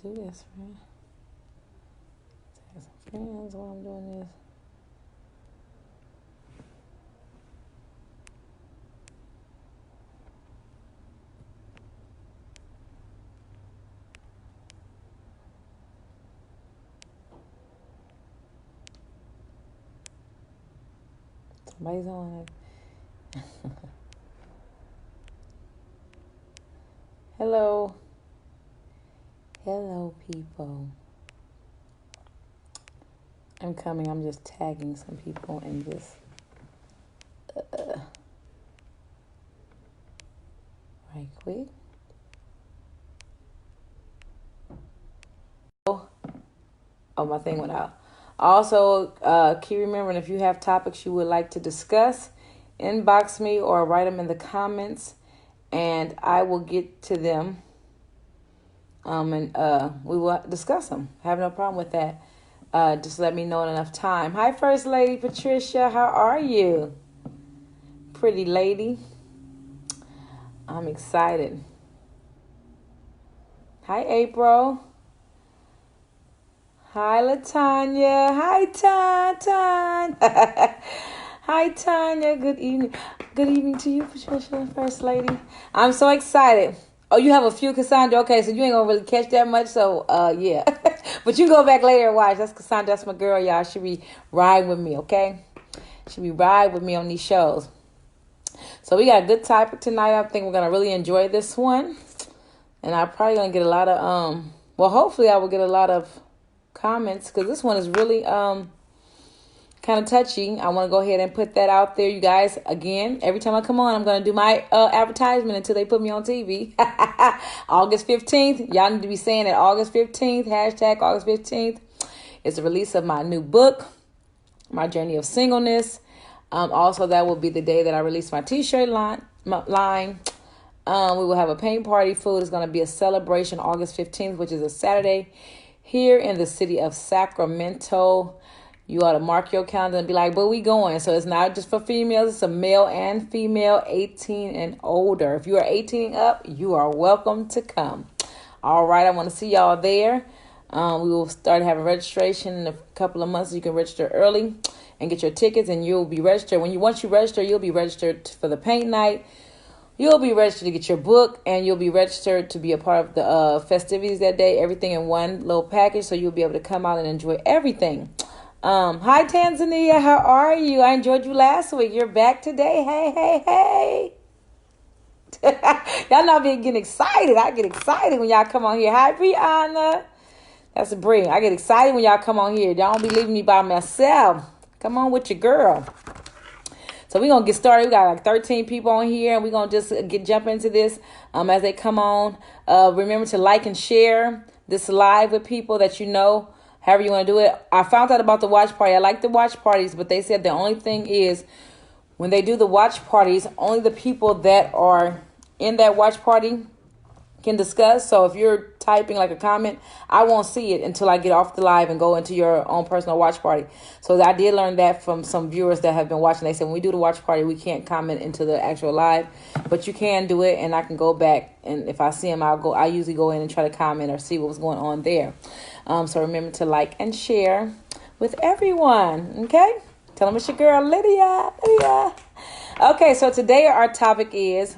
do this, right? Tag some friends while I'm doing this. Somebody's on it. Hello. Hello, people. I'm coming. I'm just tagging some people in this. Right quick. Oh, my thing went out. Also, keep remembering, if you have topics you would like to discuss, inbox me or write them in the comments, and I will get to them. And we will discuss them. I have no problem with that. Just let me know in enough time. Hi, First Lady Patricia. How are you? Pretty lady. I'm excited. Hi, April. Hi, LaTanya. Hi, Tan. Hi, Tanya. Good evening. Good evening to you, Patricia, First Lady. I'm so excited. Oh, you have a few, Cassandra. Okay, so you ain't gonna really catch that much. So, yeah. But you go back later and watch. That's Cassandra. That's my girl, y'all. She be riding with me, okay? She be riding with me on these shows. So we got a good topic tonight. I think we're gonna really enjoy this one, and I'm probably gonna get a lot of well, hopefully I will get a lot of comments, because this one is really kind of touchy. I want to go ahead and put that out there, you guys. Again, every time I come on, I'm going to do my advertisement until they put me on TV. August 15th. Y'all need to be saying it. August 15th. Hashtag August 15th. It's the release of my new book, My Journey of Singleness. Also, that will be the day that I release my t-shirt line. We will have a paint party. Food is going to be a celebration August 15th, which is a Saturday, here in the city of Sacramento. You ought to mark your calendar and be like, where we going? So it's not just for females. It's a male and female, 18 and older. If you are 18 and up, you are welcome to come. All right, I want to see y'all there. We will start having registration in a couple of months. You can register early and get your tickets, and you'll be registered. Once you register, you'll be registered for the paint night. You'll be registered to get your book, and you'll be registered to be a part of the festivities that day. Everything in one little package, so you'll be able to come out and enjoy everything. Hi, Tanzania. How are you? I enjoyed you last week. You're back today. Hey. Y'all know I'm getting excited. I get excited when y'all come on here. Hi, Brianna. That's a brilliant. I get excited when y'all come on here. Don't be leaving me by myself. Come on with your girl. So we're going to get started. We got like 13 people on here, and we're going to just jump into this as they come on. Remember to like and share this live with people that you know, however you want to do it. I found out about the watch party. I like the watch parties, but they said the only thing is when they do the watch parties, only the people that are in that watch party can discuss. So if you're typing like a comment, I won't see it until I get off the live and go into your own personal watch party. So I did learn that from some viewers that have been watching. They said when we do the watch party, we can't comment into the actual live, but you can do it, and I can go back, and if I see them, I usually go in and try to comment or see what was going on there. So remember to like and share with everyone. Okay, tell them it's your girl Lydia. Okay, so today our topic is,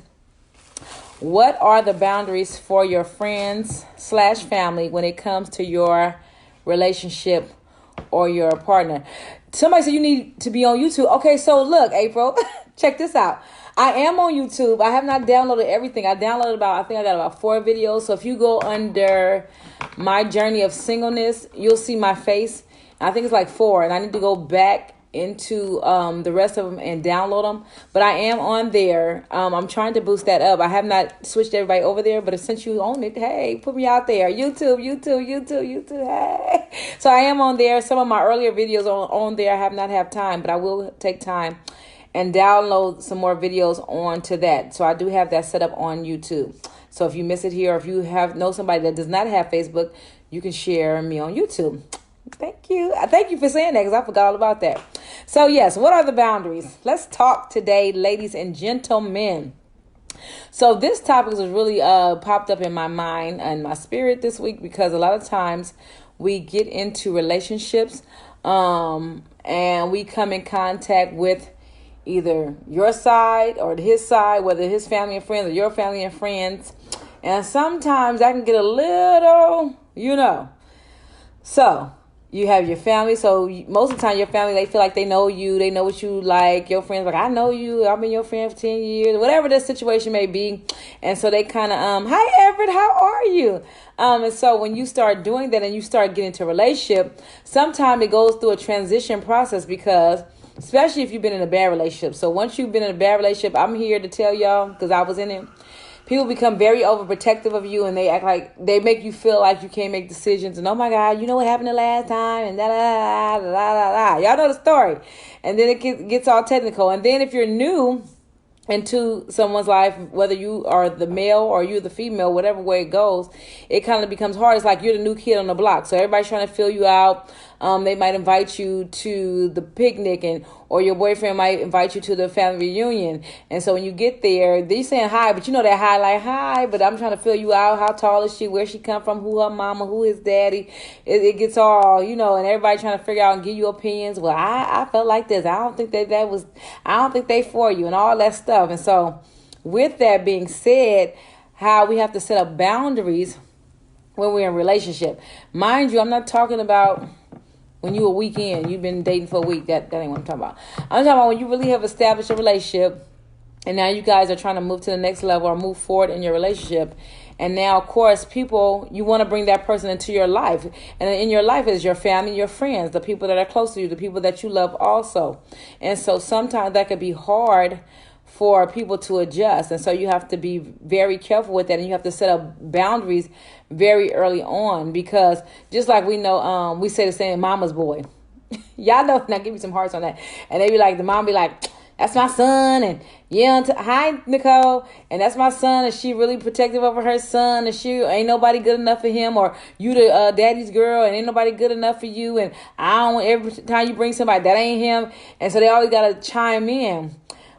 what are the boundaries for your friends/family when it comes to your relationship or your partner? Somebody said you need to be on YouTube. Okay, so look, April, check this out. I am on YouTube. I have not downloaded everything. I downloaded I think I got about 4 videos. So if you go under My Journey of Singleness, you'll see my face. I think it's like 4, and I need to go back into the rest of them and download them, but I am on there. I'm trying to boost that up. I have not switched everybody over there, but since you own it, hey, put me out there. YouTube, hey. So I am on there. Some of my earlier videos are on there. I have not had time, but I will take time and download some more videos onto that. So I do have that set up on YouTube. So if you miss it here, or if you know somebody that does not have Facebook, you can share me on YouTube. Thank you. Thank you for saying that, because I forgot all about that. So yes, what are the boundaries? Let's talk today, ladies and gentlemen. So this topic was really popped up in my mind and my spirit this week because a lot of times we get into relationships and we come in contact with either your side or his side, whether his family and friends or your family and friends. And sometimes that can get a little, So you have your family. So most of the time your family, they feel like they know you. They know what you like. Your friends like, I know you. I've been your friend for 10 years. Whatever the situation may be. And so they kind of, hi, Everett, how are you? And so when you start doing that and you start getting into a relationship, sometimes it goes through a transition process because especially if you've been in a bad relationship. So once you've been in a bad relationship, I'm here to tell y'all, because I was in it. People become very overprotective of you and they act like they make you feel like you can't make decisions. And oh my God, you know what happened the last time? And da da da da da da. Y'all know the story. And then it gets all technical. And then if you're new into someone's life, whether you are the male or you're the female, whatever way it goes, it kind of becomes hard. It's like you're the new kid on the block. So everybody's trying to fill you out. They might invite you to the picnic or your boyfriend might invite you to the family reunion. And so when you get there, they're saying hi, but you know that hi, like hi, but I'm trying to fill you out. How tall is she? Where she come from? Who her mama? Who his daddy? It gets all, and everybody trying to figure out and give you opinions. Well, I felt like this. I don't think I don't think they for you and all that stuff. And so with that being said, how we have to set up boundaries when we're in a relationship. Mind you, I'm not talking about when you a weekend, you've been dating for a week. That ain't what I'm talking about. I'm talking about when you really have established a relationship and now you guys are trying to move to the next level or move forward in your relationship. And now, of course, you want to bring that person into your life. And in your life is your family, your friends, the people that are close to you, the people that you love also. And so sometimes that could be hard for people to adjust. And so you have to be very careful with that. And you have to set up boundaries very early on, because just like we know, we say the same, mama's boy. Y'all know, now give me some hearts on that. And they be like, the mom be like, that's my son. And yeah, hi, Nicole. And that's my son. And she really protective over her son. And she ain't nobody good enough for him. Or you the daddy's girl and ain't nobody good enough for you. And every time you bring somebody, that ain't him. And so they always got to chime in.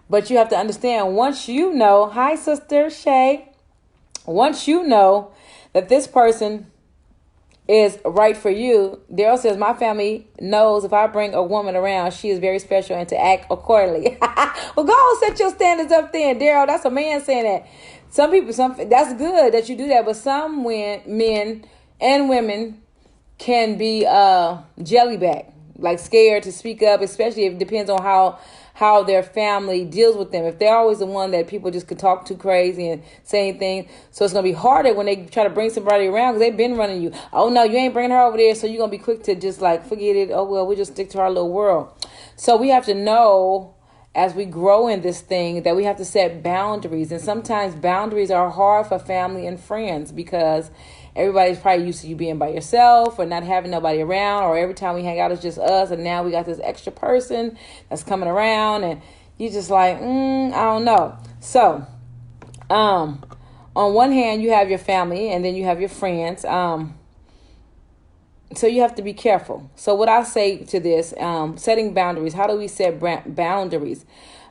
But you have to understand, once you know, hi, Sister Shay, once you know that this person is right for you, Daryl says, my family knows if I bring a woman around, she is very special and to act accordingly. Well, go on, set your standards up there, Daryl. That's a man saying that. Some people, that's good that you do that, but some men and women can be jellyback, like scared to speak up, especially if it depends on how their family deals with them. If they're always the one that people just could talk to crazy and say anything. So it's going to be harder when they try to bring somebody around because they've been running you. Oh, no, you ain't bringing her over there. So you're going to be quick to just like, forget it. Oh, well, we just stick to our little world. So we have to know as we grow in this thing that we have to set boundaries. And sometimes boundaries are hard for family and friends because everybody's probably used to you being by yourself or not having nobody around, or every time we hang out it's just us, and now we got this extra person that's coming around and you just like, I don't know. So on one hand you have your family and then you have your friends. So you have to be careful. So what I say to this, setting boundaries, how do we set boundaries?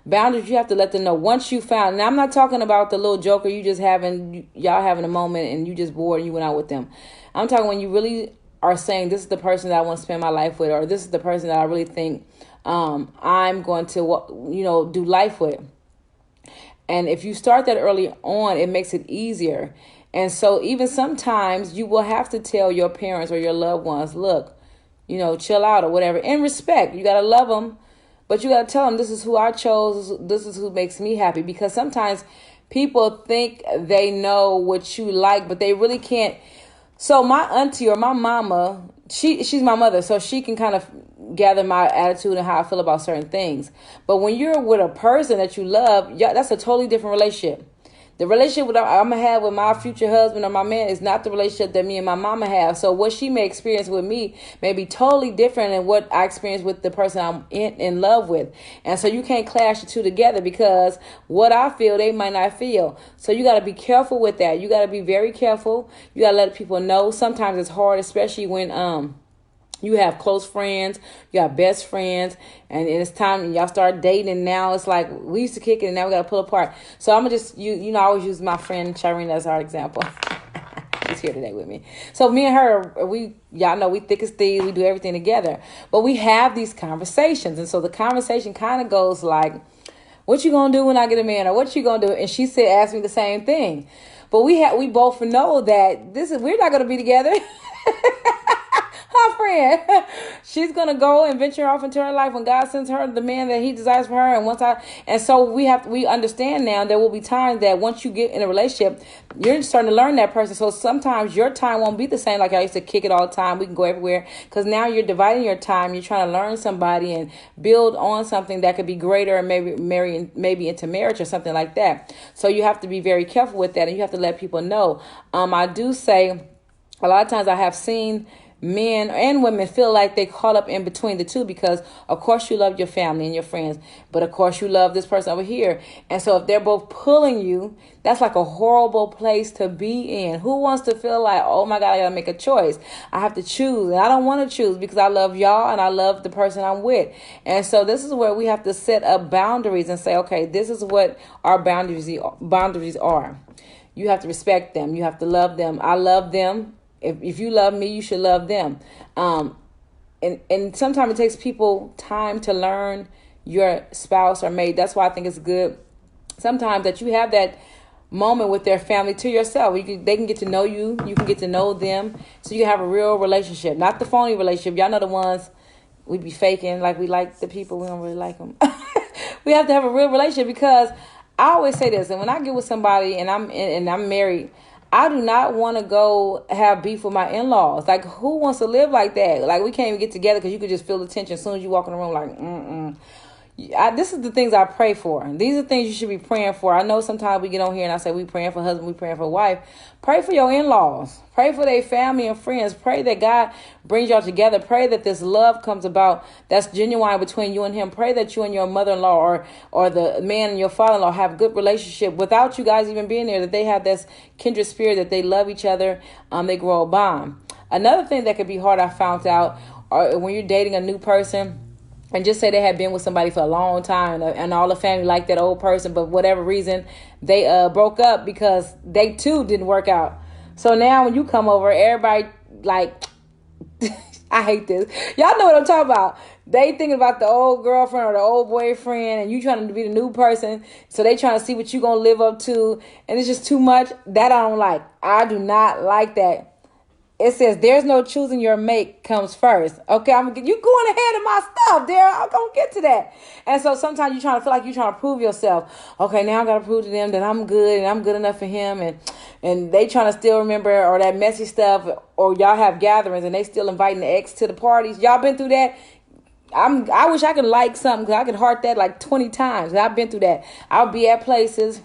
Boundaries, you have to let them know once you found, and I'm not talking about the little joker you just y'all having a moment and you just bored and you went out with them. I'm talking when you really are saying, this is the person that I want to spend my life with, or this is the person that I really think I'm going to, do life with. And if you start that early on, it makes it easier. And so even sometimes you will have to tell your parents or your loved ones, look, chill out or whatever, in respect. You got to love them. But you got to tell them, this is who I chose. This is who makes me happy. Because sometimes people think they know what you like, but they really can't. So my auntie or my mama, she's my mother, so she can kind of gather my attitude and how I feel about certain things. But when you're with a person that you love, that's a totally different relationship. The relationship I'm going to have with my future husband or my man is not the relationship that me and my mama have. So what she may experience with me may be totally different than what I experience with the person I'm in love with. And so you can't clash the two together because what I feel, they might not feel. So you got to be careful with that. You got to be very careful. You got to let people know. Sometimes it's hard, especially when You have close friends, you have best friends, and it's time and y'all start dating. And now it's like we used to kick it, and now we got to pull apart. So I'm gonna just I always use my friend Shireen as our example. She's here today with me. So me and her, y'all know we thick as thieves. We do everything together, but we have these conversations, and so the conversation kind of goes like, "What you gonna do when I get a man?" Or "What you gonna do?" And she asked me the same thing, but we both know that we're not gonna be together. Her friend, she's gonna go and venture off into her life when God sends her the man that He desires for her. And so we understand now there will be times that once you get in a relationship, you're starting to learn that person. So sometimes your time won't be the same. Like I used to kick it all the time. We can go everywhere because now you're dividing your time. You're trying to learn somebody and build on something that could be greater, and maybe into marriage or something like that. So you have to be very careful with that, and you have to let people know. I do say a lot of times I have seen men and women feel like they caught up in between the two because of course you love your family and your friends, but of course you love this person over here. And so if they're both pulling you, that's like a horrible place to be in. Who wants to feel like, oh my God, I gotta make a choice, I have to choose, and I don't want to choose because I love y'all and I love the person I'm with. And so this is where we have to set up boundaries and say, okay, this is what our boundaries are. You have to respect them, you have to love them. I love them. If you love me, you should love them. And sometimes it takes people time to learn your spouse or mate. That's why I think it's good sometimes that you have that moment with their family to yourself. They can get to know you. You can get to know them. So you can have a real relationship, not the phony relationship. Y'all know the ones we be faking like we like the people. We don't really like them. We have to have a real relationship because I always say this. And when I get with somebody and I'm married, I do not want to go have beef with my in-laws. Like, who wants to live like that? Like, we can't even get together because you could just feel the tension as soon as you walk in the room. Like, this is the things I pray for. These are things you should be praying for. I know sometimes we get on here and I say we praying for husband, we praying for wife. Pray for your in-laws. Pray for their family and friends. Pray that God brings y'all together. Pray that this love comes about that's genuine between you and him. Pray that you and your mother-in-law or the man and your father-in-law have a good relationship without you guys even being there, that they have this kindred spirit, that they love each other, they grow a bond. Another thing that could be hard, I found out, when you're dating a new person, and just say they had been with somebody for a long time and all the family liked that old person, but whatever reason, they broke up because they too didn't work out. So now when you come over, everybody like, I hate this. Y'all know what I'm talking about. They thinking about the old girlfriend or the old boyfriend and you trying to be the new person. So they trying to see what you going to live up to. And it's just too much. That I don't like. I do not like that. It says there's no choosing, your mate comes first. Okay, you going ahead of my stuff, Daryl. I'm going to get to that. And so sometimes you trying to feel like you're trying to prove yourself. Okay, now I got to prove to them that I'm good and I'm good enough for him. And they trying to still remember or that messy stuff, or y'all have gatherings and they still inviting the ex to the parties. Y'all been through that? I wish I could like something because I could heart that like 20 times. I've been through that. I'll be at places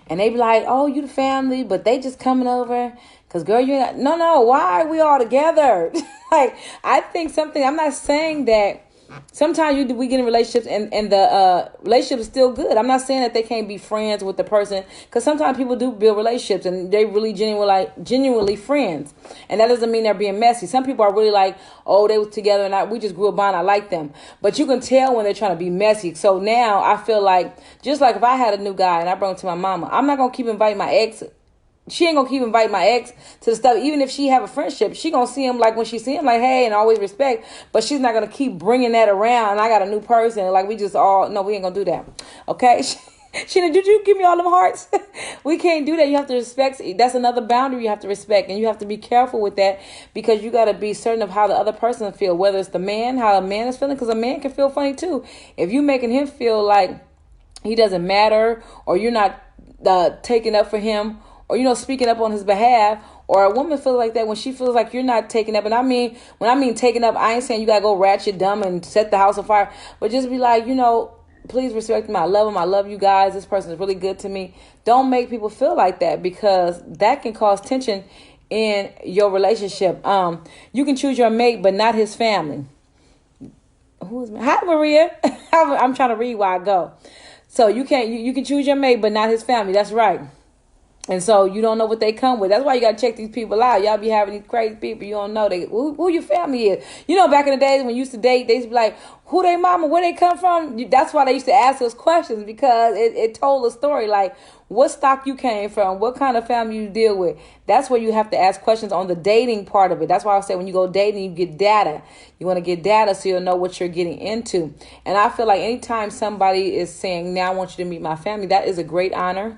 and they be like, oh, you the family, but they just coming over. Because, girl, no, why are we all together? Like, I think I'm not saying that sometimes we get in relationships and the relationship is still good. I'm not saying that they can't be friends with the person, because sometimes people do build relationships and they really genuinely friends. And that doesn't mean they're being messy. Some people are really like, oh, they was together and we just grew a bond. I like them. But you can tell when they're trying to be messy. So now I feel like, just like if I had a new guy and I brought him to my mama, I'm not going to keep inviting my ex. She ain't gonna keep inviting my ex to the stuff. Even if she have a friendship, she gonna see him like when she see him like, hey, and always respect. But she's not gonna keep bringing that around. And I got a new person. Like we ain't gonna do that. Okay. Sheena, did you give me all them hearts? We can't do that. You have to respect. That's another boundary you have to respect. And you have to be careful with that because you got to be certain of how the other person feel, whether it's the man, how a man is feeling, because a man can feel funny too. If you making him feel like he doesn't matter, or you're not taking up for him, or, speaking up on his behalf, or a woman feels like that when she feels like you're not taking up. And when I mean taking up, I ain't saying you got to go ratchet dumb and set the house on fire, but just be like, please respect me. I love him. I love you guys. This person is really good to me. Don't make people feel like that, because that can cause tension in your relationship. You can choose your mate, but not his family. Hi, Maria. I'm trying to read while I go. So you can choose your mate, but not his family. That's right. And so you don't know what they come with. That's why you got to check these people out. Y'all be having these crazy people. You don't know who your family is. You know, back in the days when you used to date, they used to be like, who they mama, where they come from? That's why they used to ask those questions, because it told a story. Like, what stock you came from, what kind of family you deal with. That's where you have to ask questions on the dating part of it. That's why I say when you go dating, you get data. You want to get data so you'll know what you're getting into. And I feel like anytime somebody is saying, now I want you to meet my family, that is a great honor.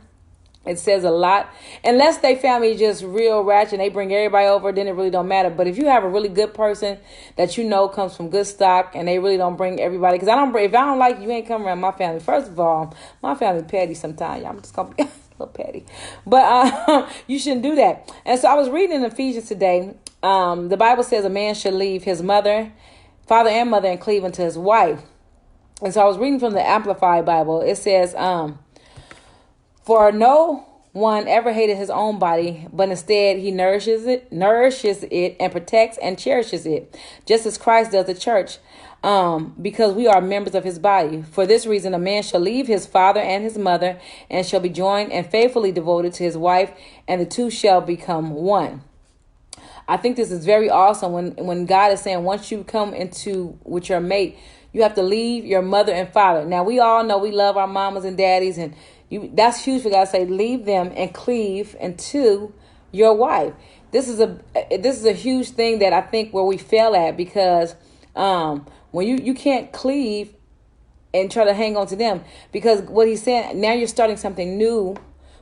It says a lot. Unless they family is just real ratchet and they bring everybody over, then it really don't matter. But if you have a really good person that you know comes from good stock and they really don't bring everybody, because if I don't like you, you ain't come around my family. First of all, my family petty sometimes. I'm just gonna be a little petty, but you shouldn't do that. And so I was reading in Ephesians today. The Bible says a man should leave his father and mother, and cleave unto his wife. And so I was reading from the Amplified Bible. It says, for no one ever hated his own body, but instead he nourishes it, and protects and cherishes it, just as Christ does the church, because we are members of his body. For this reason, a man shall leave his father and his mother, and shall be joined and faithfully devoted to his wife, and the two shall become one. I think this is very awesome when God is saying, once you come into with your mate, you have to leave your mother and father. Now, we all know we love our mamas and daddies, and that's huge for God to say, leave them and cleave into your wife. This is a huge thing that I think where we fail at, because when you can't cleave and try to hang on to them, because what he's saying, now you're starting something new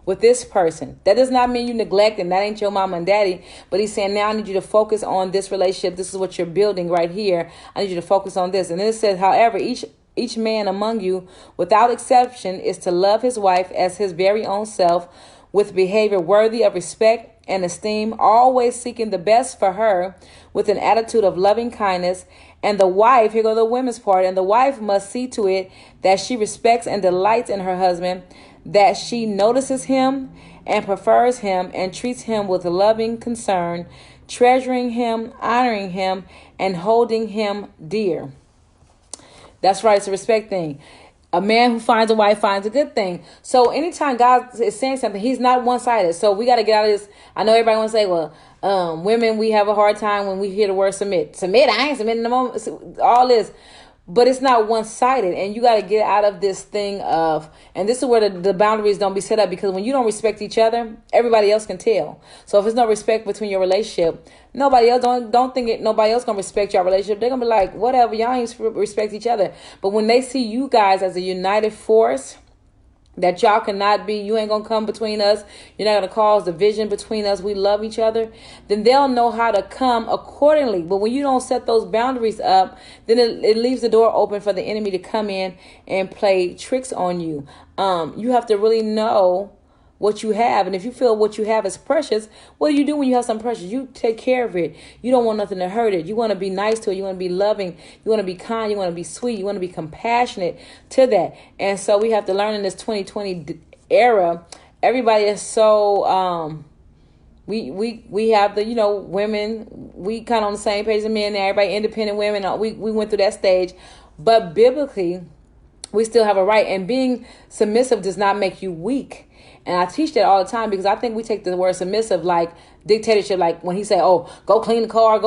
with this person. That does not mean you neglect and that ain't your mama and daddy, but he's saying, now I need you to focus on this relationship. This is what you're building right here. I need you to focus on this. And then it says, however, each man among you, without exception, is to love his wife as his very own self, with behavior worthy of respect and esteem, always seeking the best for her, with an attitude of loving kindness. And the wife, here go the women's part, and the wife must see to it that she respects and delights in her husband, that she notices him and prefers him and treats him with loving concern, treasuring him, honoring him, and holding him dear. That's right. It's a respect thing. A man who finds a wife finds a good thing. So anytime God is saying something, he's not one-sided. So we got to get out of this. I know everybody wants to say, well, women, we have a hard time when we hear the word submit. Submit, I ain't submitting the moment. All this. But it's not one-sided, and you got to get out of this thing of, and this is where the boundaries don't be set up, because when you don't respect each other, everybody else can tell. So if there's no respect between your relationship, nobody else, don't think nobody else gonna respect your relationship. They're gonna be like, whatever, y'all ain't respect each other. But when they see you guys as a united force, that y'all cannot be, you ain't gonna come between us, you're not gonna cause division between us, we love each other, then they'll know how to come accordingly. But when you don't set those boundaries up, then it leaves the door open for the enemy to come in and play tricks on you. You have to really know what you have. And if you feel what you have is precious, what do you do when you have something precious? You take care of it. You don't want nothing to hurt it. You want to be nice to it. You want to be loving. You want to be kind. You want to be sweet. You want to be compassionate to that. And so we have to learn in this 2020 era, everybody is so, we have the, women, we kind of on the same page as men now, everybody independent women. We went through that stage, but biblically, we still have a right. And being submissive does not make you weak. And I teach that all the time, because I think we take the word submissive like dictatorship, like when he say, oh, go clean the car,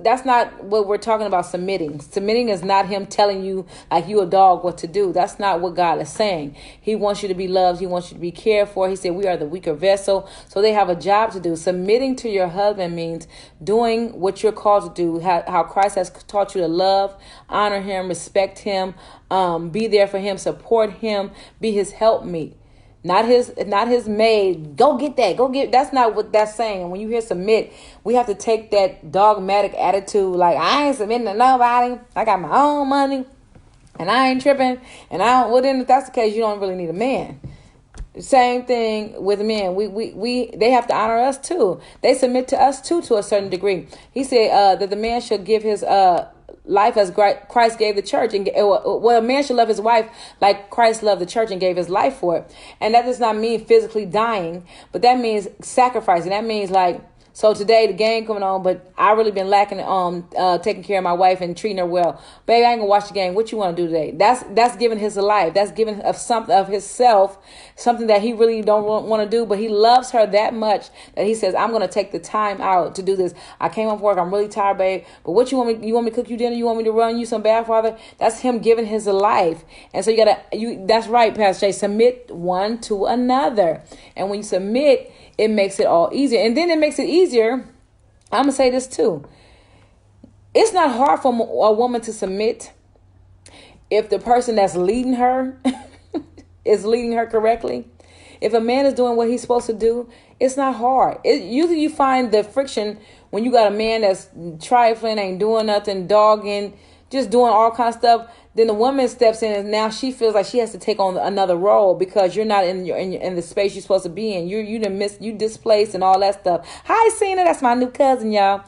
that's not what we're talking about. Submitting is not him telling you like you a dog what to do. That's not what God is saying. He wants you to be loved. He wants you to be cared for. He said we are the weaker vessel, so they have a job to do. Submitting to your husband means doing what you're called to do, how Christ has taught you to love, honor him, respect him, be there for him, support him, be his helpmeet. Not his maid. Go get that. That's not what that's saying. And when you hear submit, we have to take that dogmatic attitude. Like, I ain't submitting to nobody. I got my own money and I ain't tripping. And well, then if that's the case, you don't really need a man. Same thing with men. They have to honor us too. They submit to us too, to a certain degree. He said that the man should give his life as Christ gave the church. And a man should love his wife like Christ loved the church and gave his life for it. And that does not mean physically dying, but that means sacrificing. That means like So today the game coming on, but I really been lacking taking care of my wife and treating her well. Baby, I ain't gonna watch the game. What you want to do today? That's giving his life. That's giving of something of himself, something that he really don't want to do, but he loves her that much that he says, I'm gonna take the time out to do this. I came off work. I'm really tired, babe. But what you want me? You want me to cook you dinner? You want me to run you some bath, Father? That's him giving his life. And so that's right, Pastor Jay. Submit one to another, and when you submit, it makes it all easier. And then it makes it easier. I'm going to say this too. It's not hard for a woman to submit if the person that's leading her is leading her correctly. If a man is doing what he's supposed to do, it's not hard. Usually you find the friction when you got a man that's trifling, ain't doing nothing, dogging, just doing all kinds of stuff. Then the woman steps in and now she feels like she has to take on another role because you're not in the space you're supposed to be in. You displaced and all that stuff. Hi, Cena. That's my new cousin, y'all.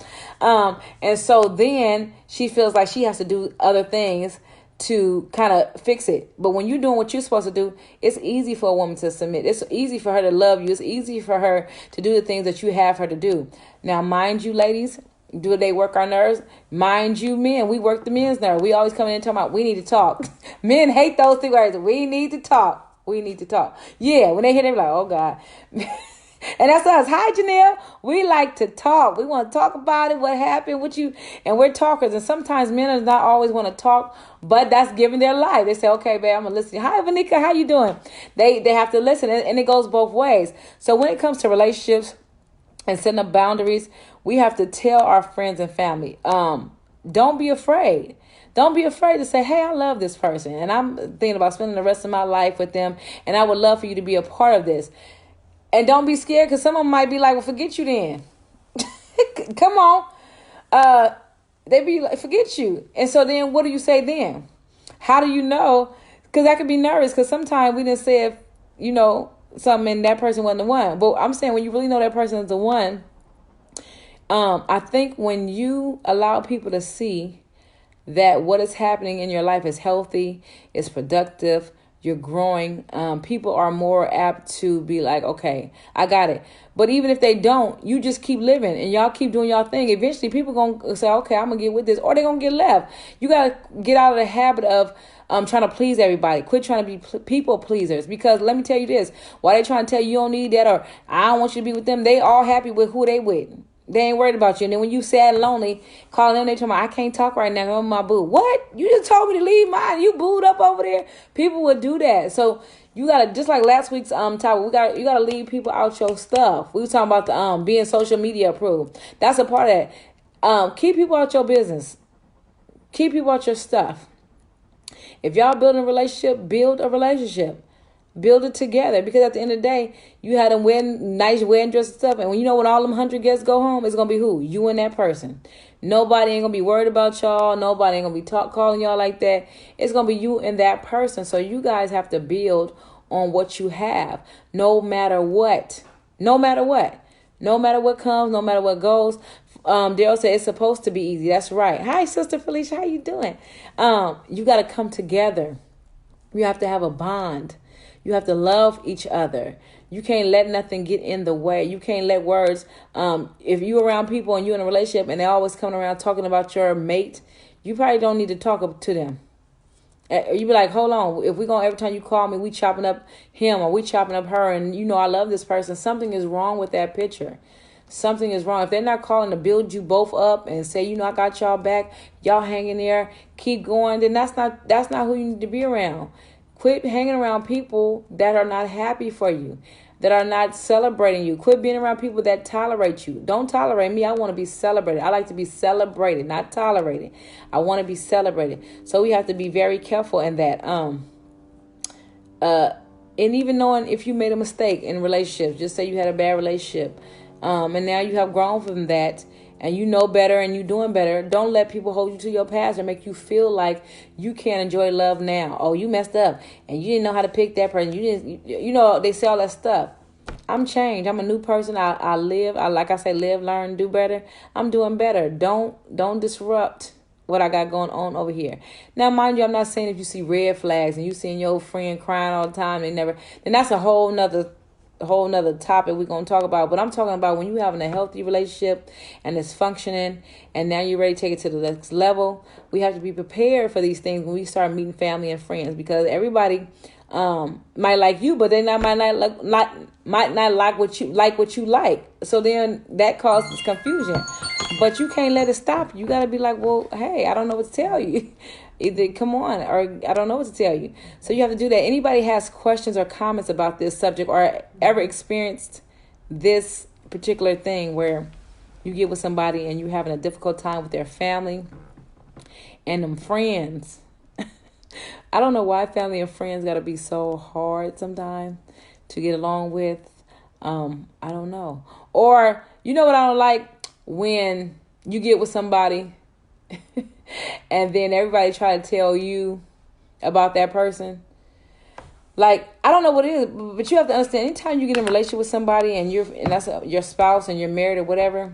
And so then she feels like she has to do other things to kind of fix it. But when you're doing what you're supposed to do, it's easy for a woman to submit. It's easy for her to love you. It's easy for her to do the things that you have her to do. Now, mind you, ladies, do they work our nerves? Mind you, men, we work the men's nerve. We always come in and talk about we need to talk. Men hate those two words. We need to talk. We need to talk. Yeah, when they hear, they be like, oh God. And that's us. Hi, Janelle. We like to talk. We want to talk about it, what happened, what you, and we're talkers. And sometimes men do not always want to talk, but that's giving their life. They say, okay, babe, I'm going to listen. Hi, Vanika, how you doing? They have to listen, and it goes both ways. So when it comes to relationships and setting up boundaries, we have to tell our friends and family, don't be afraid. Don't be afraid to say, hey, I love this person, and I'm thinking about spending the rest of my life with them, and I would love for you to be a part of this. And don't be scared, because some of them might be like, well, forget you then. Come on. They be like, forget you. And so then what do you say then? How do you know? Because I could be nervous, because sometimes we didn't say if, something and that person wasn't the one. But I'm saying when you really know that person is the one, I think when you allow people to see that what is happening in your life is healthy, is productive, you're growing, people are more apt to be like, okay, I got it. But even if they don't, you just keep living and y'all keep doing y'all thing. Eventually people going to say, okay, I'm going to get with this, or they're going to get left. You got to get out of the habit of trying to please everybody. Quit trying to be people pleasers, because let me tell you this, why they trying to tell you don't need that, or I don't want you to be with them, they all happy with who they with. They ain't worried about you. And then when you sad and lonely, calling them, they tell me, I can't talk right now. I'm my boo. What? You just told me to leave mine. You booed up over there. People would do that. So you gotta, just like last week's topic, you gotta leave people out your stuff. We were talking about the being social media approved. That's a part of that. Keep people out your business. Keep people out your stuff. If y'all building a relationship, build a relationship. Build it together, because at the end of the day, you had them wearing nice wedding dress and stuff, and when all them 100 guests go home, it's gonna be who? You and that person. Nobody ain't gonna be worried about y'all. Nobody ain't gonna be calling y'all like that. It's gonna be you and that person. So you guys have to build on what you have, no matter what. No matter what. No matter what comes, no matter what goes. Daryl said it's supposed to be easy. That's right. Hi, Sister Felicia. How you doing? You got to come together. You have to have a bond. You have to love each other. You can't let nothing get in the way. You can't let words. If you're around people and you're in a relationship and they're always coming around talking about your mate, you probably don't need to talk to them. You be like, hold on. If every time you call me, we chopping up him or we chopping up her, and I love this person, something is wrong with that picture. Something is wrong. If they're not calling to build you both up and say, I got y'all back, y'all hang in there, keep going, then that's not who you need to be around. Quit hanging around people that are not happy for you, that are not celebrating you. Quit being around people that tolerate you. Don't tolerate me. I want to be celebrated. I like to be celebrated, not tolerated. I want to be celebrated. So we have to be very careful in that. And even knowing if you made a mistake in relationships, just say you had a bad relationship, and now you have grown from that, and you know better and you doing better. Don't let people hold you to your past or make you feel like you can't enjoy love now. Oh, you messed up and you didn't know how to pick that person. You didn't, they say all that stuff. I'm changed. I'm a new person. I live. Like I say, live, learn, do better. I'm doing better. Don't disrupt what I got going on over here. Now, mind you, I'm not saying if you see red flags and you seeing your friend crying all the time, then that's a whole nother a whole nother topic we're going to talk about. But I'm talking about when you're having a healthy relationship and it's functioning and now you're ready to take it to the next level. We have to be prepared for these things when we start meeting family and friends, because everybody might like you, but they might not like what you like. So then that causes confusion. But you can't let it stop you. You got to be like, well, hey, I don't know what to tell you. Either come on, or I don't know what to tell you. So you have to do that. Anybody has questions or comments about this subject or ever experienced this particular thing where you get with somebody and you're having a difficult time with their family and them friends? I don't know why family and friends got to be so hard sometimes to get along with. I don't know. Or, you know what I don't like? When you get with somebody and then everybody try to tell you about that person. Like, I don't know what it is, but you have to understand, anytime you get in a relationship with somebody and that's your spouse and you're married or whatever,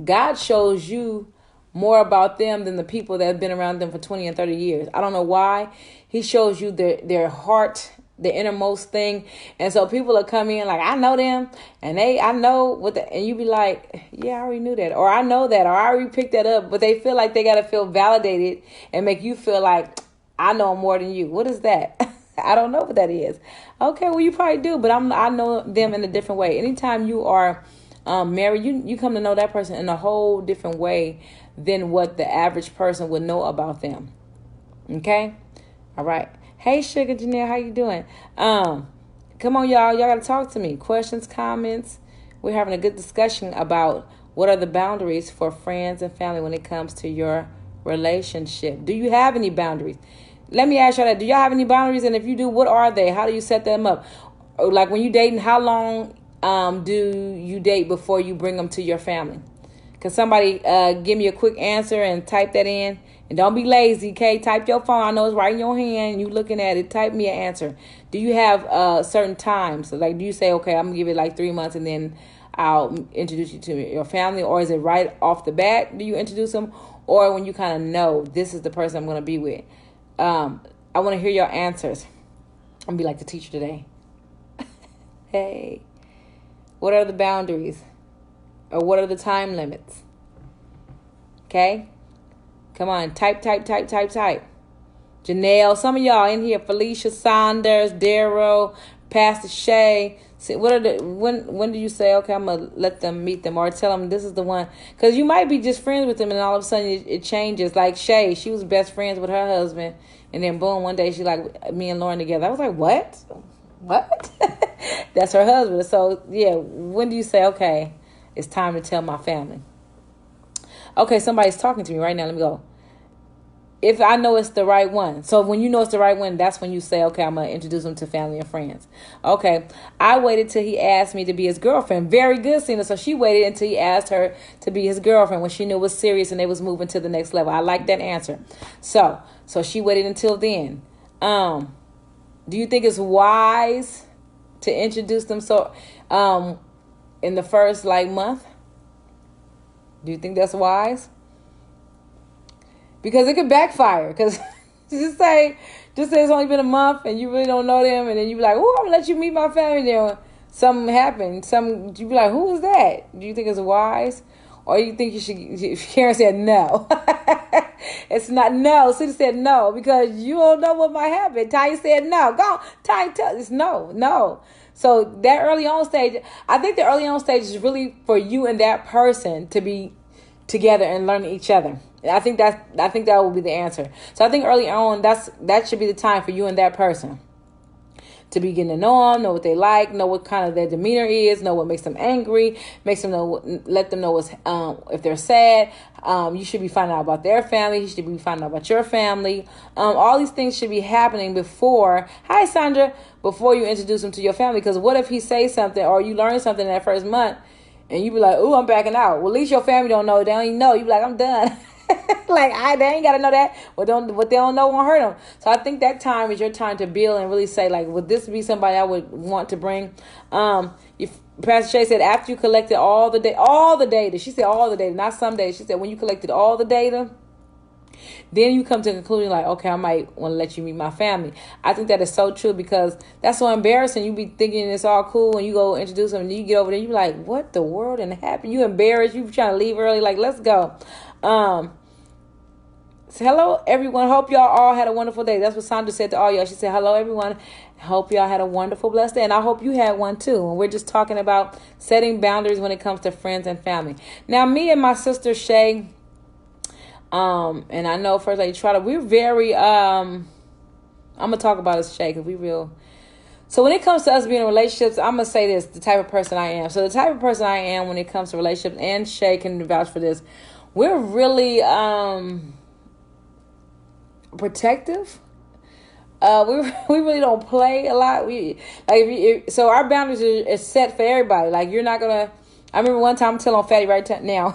God shows you more about them than the people that have been around them for 20 and 30 years. I don't know why. He shows you their heart, the innermost thing. And so people will come in like, I know them, and I know and you be like, yeah, I already knew that, or I know that, or I already picked that up. But they feel like they got to feel validated and make you feel like, I know more than you. What is that? I don't know what that is. Okay, well, you probably do, but I know them in a different way. Anytime you are married, you come to know that person in a whole different way than what the average person would know about them. Okay? All right. Hey, Sugar Janelle, how you doing? Come on, y'all. Y'all got to talk to me. Questions, comments. We're having a good discussion about what are the boundaries for friends and family when it comes to your relationship. Do you have any boundaries? Let me ask y'all that. Do y'all have any boundaries? And if you do, what are they? How do you set them up? Like when you dating, how long do you date before you bring them to your family? Can somebody give me a quick answer and type that in? And don't be lazy, okay? Type your phone. I know it's right in your hand. You looking at it. Type me an answer. Do you have certain times? Like, do you say, okay, I'm going to give it like 3 months and then I'll introduce you to your family? Or is it right off the bat? Do you introduce them? Or when you kind of know this is the person I'm going to be with? I want to hear your answers. I'm going to be like the teacher today. Hey, what are the boundaries? Or what are the time limits? Okay? Come on, type. Janelle, some of y'all in here, Felicia Saunders, Darrow, Pastor Shay. See, when do you say, okay, I'm going to let them meet them, or tell them this is the one? Because you might be just friends with them and all of a sudden it changes. Like Shay, she was best friends with her husband. And then boom, one day she like me and Lauren together. I was like, what? That's her husband. So yeah, when do you say, okay, it's time to tell my family? Okay, somebody's talking to me right now. Let me go. If I know it's the right one. So when you know it's the right one, that's when you say, okay, I'm going to introduce him to family and friends. Okay, I waited till he asked me to be his girlfriend. Very good, Cena. So she waited until he asked her to be his girlfriend when she knew it was serious and they was moving to the next level. I like that answer. So she waited until then. Do you think it's wise to introduce them in the first month? Do you think that's wise? Because it could backfire. Because just say it's only been a month and you really don't know them, and then you be like, "Oh, I'm gonna let you meet my family." Then something happened. You be like, "Who is that?" Do you think it's wise, or you think you should? Karen said no. It's not no. Cindy said no because you don't know what might happen. Tanya said no. Go, Tanya, it's no. So that early on stage, I think the early on stage is really for you and that person to be together and learning each other. I think that will be the answer. So I think early on, that should be the time for you and that person to be getting to know them, know what they like, know what kind of their demeanor is, know what makes them angry, let them know if they're sad. You should be finding out about their family. You should be finding out about your family. All these things should be happening before. Hi, Sandra. Before you introduce them to your family, because what if he says something or you learn something in that first month, and you be like, "Ooh, I'm backing out." Well, at least your family don't know. They don't even know. You be like, "I'm done." They ain't got to know that. What they don't know won't hurt them. So I think that time is your time to build and really say, would this be somebody I would want to bring? If Pastor Shay said, after you collected all the data. She said all the data, not some data. She said when you collected all the data, Then you come to the conclusion like, okay, I might want to let you meet my family. I think that is so true because that's so embarrassing. You be thinking it's all cool and you go introduce them and you get over there, you be like, what the world and happened? You embarrassed. You trying to leave early, like, let's go. So hello, everyone. Hope y'all all had a wonderful day. That's what Sandra said to all y'all. She said, hello, everyone. Hope y'all had a wonderful, blessed day. And I hope you had one, too. And we're just talking about setting boundaries when it comes to friends and family. Now, me and my sister, Shay, and I know First Lady Trotter, we're very, I'm going to talk about us, Shay, because we real. So when it comes to us being in relationships, I'm going to say this, the type of person I am. So the type of person I am when it comes to relationships, and Shay can vouch for this, we're really, protective. We really don't play a lot. So our boundaries are set for everybody. Like you're not gonna. I remember one time I'm telling Fatty now.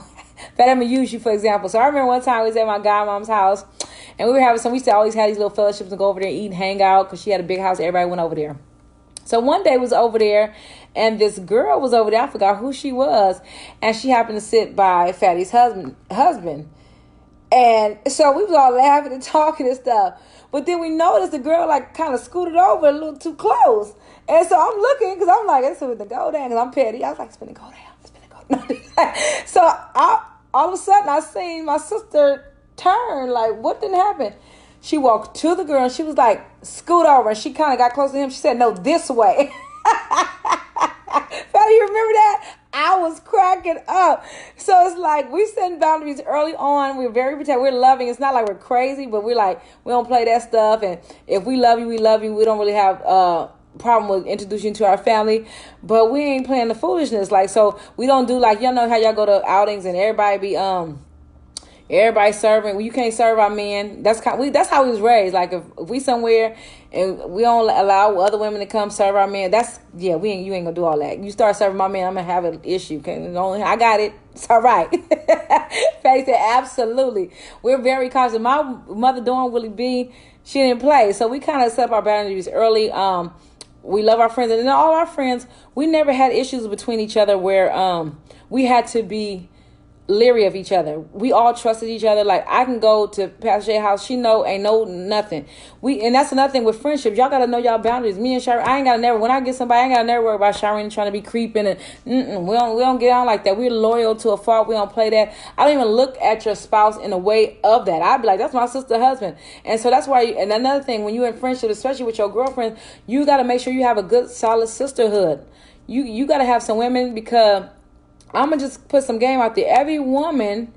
Fatty, I'm gonna use you for example. So I remember one time we was at my godmom's house, and we were having some. We used to always have these little fellowships and go over there and eat and hang out because she had a big house. Everybody went over there. So one day was over there, and this girl was over there. I forgot who she was, and she happened to sit by Fatty's husband. And so we was all laughing and talking and stuff. But then we noticed the girl like kind of scooted over a little too close. And so I'm looking because I'm like, it's finna go down because I'm petty. I was like, it's finna go down. It's finna go down. So all of a sudden I seen my sister turn. Like, what didn't happen? She walked to the girl and she was like, scoot over. And she kind of got close to him. She said, no, this way. Fatty, you remember that? I was cracking up. So it's like we set boundaries early on. We're very protective. We're loving. It's not like we're crazy, but we're like, we don't play that stuff. And if we love you, we love you. We don't really have problem with introducing you to our family, but we ain't playing the foolishness. Like, so we don't do like, y'all know how y'all go to outings and everybody be everybody serving. Well, you can't serve our men. That's how we was raised. Like if we somewhere and we don't allow other women to come serve our men, you ain't gonna do all that. You start serving my man, I'm gonna have an issue. I got it. It's all right. Faye said, absolutely. We're very cautious. My mother, Dawn Willie B, she didn't play, so we kind of set up our boundaries early. We love our friends, and then all our friends, we never had issues between each other where we had to be leery of each other. We all trusted each other. Like I can go to Pastor Jay's house. She ain't know nothing. And that's another thing with friendship. Y'all gotta know y'all boundaries. Me and Shireen, when I get somebody, I ain't gotta never worry about Shireen trying to be creeping and we don't get on like that. We're loyal to a fault. We don't play that. I don't even look at your spouse in a way of that. I'd be like, that's my sister husband. And so that's why, and another thing, when you're in friendship, especially with your girlfriend, you gotta make sure you have a good solid sisterhood. You gotta have some women because I'm going to just put some game out there. Every woman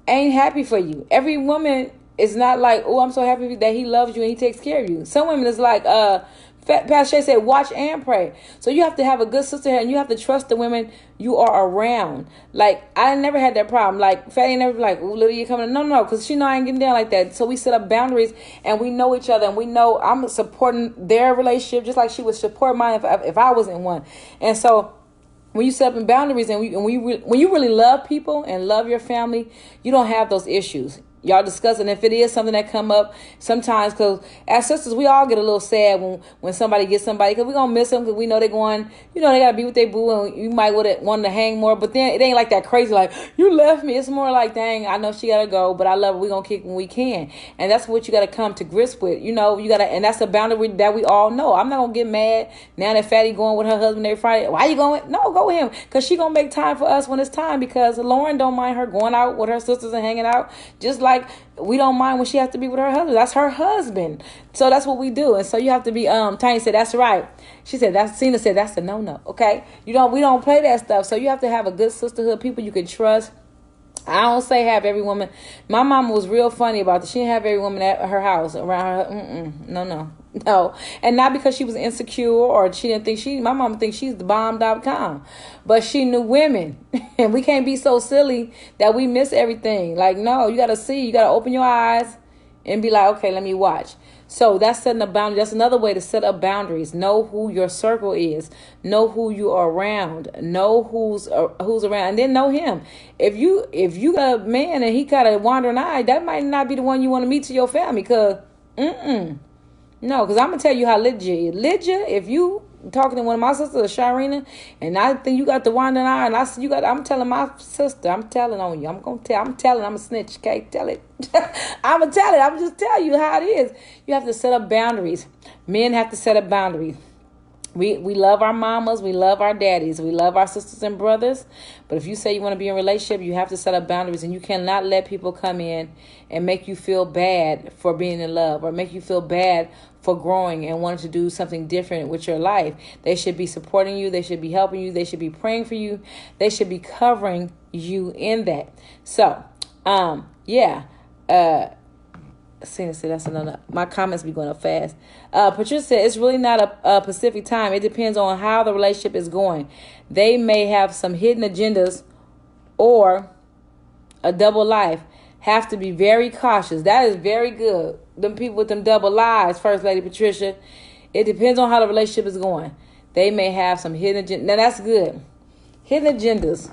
ain't happy for you. Every woman is not like, oh, I'm so happy that he loves you and he takes care of you. Some women is like, Pastor Shay said, watch and pray. So you have to have a good sisterhood and you have to trust the women you are around. Like, I never had that problem. Like, Fatty never be like, oh, Lydia, you coming? No, because she know I ain't getting down like that. So we set up boundaries and we know each other and we know I'm supporting their relationship just like she would support mine if I was in one. And so when you set up boundaries and when you really love people and love your family, you don't have those issues. Y'all discuss it. And if it is something that come up sometimes, because as sisters, we all get a little sad when somebody gets somebody, because we're going to miss them because we know they're going, they got to be with their boo and you might want to hang more. But then it ain't like that crazy, like, you left me. It's more like, dang, I know she got to go, but I love her. We're going to kick when we can. And that's what you got to come to grips with. You got to, and that's a boundary that we all know. I'm not going to get mad now that Fatty going with her husband every Friday. Why you going? No, go with him. Because she going to make time for us when it's time, because Lauren don't mind her going out with her sisters and hanging out. Just like we don't mind when she has to be with her husband. That's her husband. So that's what we do. And so you have to be, Tanya said, that's right. She said, Cena said, that's a no-no. Okay. We don't play that stuff. So you have to have a good sisterhood, people you can trust. I don't say have every woman. My mama was real funny about this. She didn't have every woman at her house around her. No. And not because she was insecure or she didn't think my mama thinks she's the bomb.com. But she knew women. And we can't be so silly that we miss everything. Like, no, you got to see. You got to open your eyes and be like, okay, let me watch. So that's setting a boundary. That's another way to set up boundaries. Know who your circle is. Know who you are around. Know who's around, and then know him. If you got a man and he got a wandering eye, that might not be the one you want to meet to your family. No, because I'm gonna tell you how Lydia is. Lydia, if you talking to one of my sisters, Shirena, and I think you got the wandering eye, and I said I'm telling my sister, I'm telling on you. I'm telling, I'm a snitch, okay? Tell it. I'm gonna tell it. I'm just tell you how it is. You have to set up boundaries. Men have to set up boundaries. We love our mamas, we love our daddies, we love our sisters and brothers. But if you say you want to be in a relationship, you have to set up boundaries, and you cannot let people come in and make you feel bad for being in love, or make you feel bad for growing and wanting to do something different with your life. They should be supporting you. They should be helping you. They should be praying for you. They should be covering you in that. So, see, that's another. My comments be going up fast. Patricia said it's really not a Pacific time. It depends on how the relationship is going. They may have some hidden agendas or a double life. Have to be very cautious. That is very good. Them people with them double lives, First Lady Patricia. It depends on how the relationship is going. They may have some hidden agendas. Now that's good. Hidden agendas.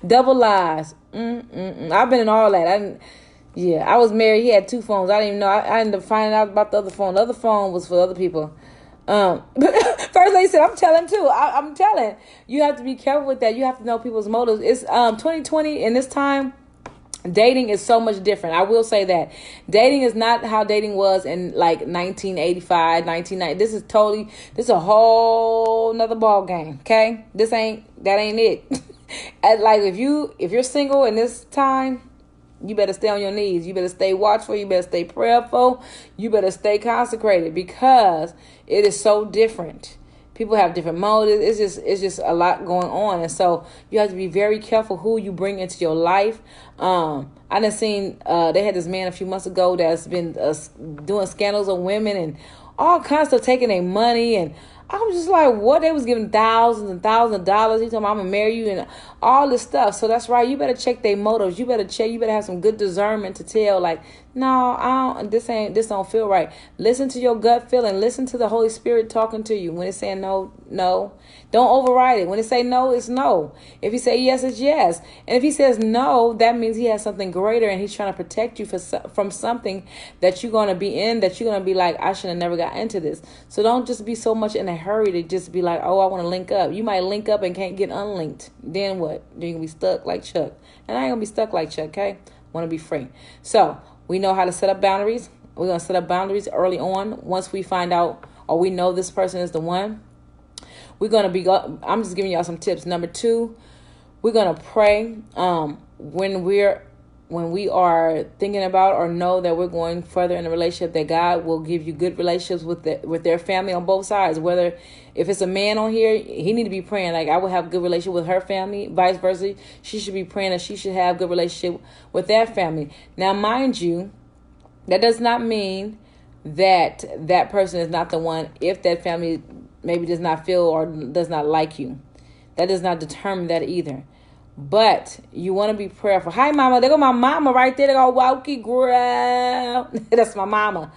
Double lies. I've been in all that. I was married. He had 2 phones. I didn't even know. I ended up finding out about the other phone. The other phone was for other people. First Lady said, I'm telling too. I'm telling. You have to be careful with that. You have to know people's motives. It's 2020, and this time, dating is so much different. I will say that. Dating is not how dating was in like 1985, 1990. This is a whole nother ball game. Okay? That ain't it. Like if you're single in this time, you better stay on your knees. You better stay watchful. You better stay prayerful. You better stay consecrated, because it is so different. People have different motives. It's just a lot going on, and so you have to be very careful who you bring into your life. I done seen they had this man a few months ago that's been doing scandals on women and all kinds of taking their money, and I was just like, what? They was giving thousands and thousands of dollars. He told me, I'm going to marry you and all this stuff. So that's right. You better check their motives. You better have some good discernment to tell, like, no, this don't feel right. Listen to your gut feeling. Listen to the Holy Spirit talking to you. When it's saying no, no. Don't override it. When it say no, it's no. If he say yes, it's yes. And if he says no, that means he has something greater, and he's trying to protect you from something that you're going to be in, that you're going to be like, I should have never got into this. So don't just be so much in a hurry to just be like, oh, I want to link up. You might link up and can't get unlinked. Then what? Then you're going to be stuck like Chuck. And I ain't going to be stuck like Chuck, okay? Want to be free. So we know how to set up boundaries. We're going to set up boundaries early on. Once we find out or we know this person is the one, we're going to be, I'm just giving y'all some tips. Number 2, we're going to pray when we are thinking about or know that we're going further in a relationship, that God will give you good relationships with their family on both sides. Whether if it's a man on here, he need to be praying like I will have a good relationship with her family, vice versa. She should be praying that she should have a good relationship with that family. Now, mind you, that does not mean that that person is not the one if that family maybe does not feel or does not like you. That does not determine that either. But you want to be prayerful. Hi, mama. There go my mama right there. They go, walkie girl. That's my mama.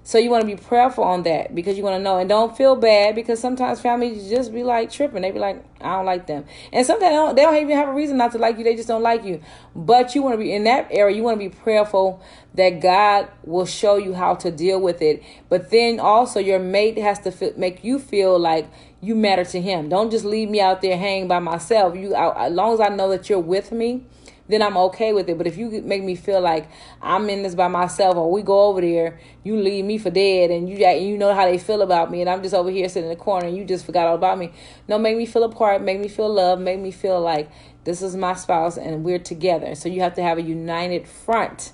So you want to be prayerful on that, because you want to know. And don't feel bad, because sometimes families just be like tripping. They be like, I don't like them. And sometimes they don't even have a reason not to like you. They just don't like you. But you want to be in that area. You want to be prayerful that God will show you how to deal with it. But then also your mate has to make you feel like you matter to him. Don't just leave me out there hanging by myself. As long as I know that you're with me, then I'm okay with it. But if you make me feel like I'm in this by myself, or we go over there, you leave me for dead, and you know how they feel about me, and I'm just over here sitting in the corner, and you just forgot all about me. No, make me feel apart, make me feel loved, make me feel like this is my spouse and we're together. So you have to have a united front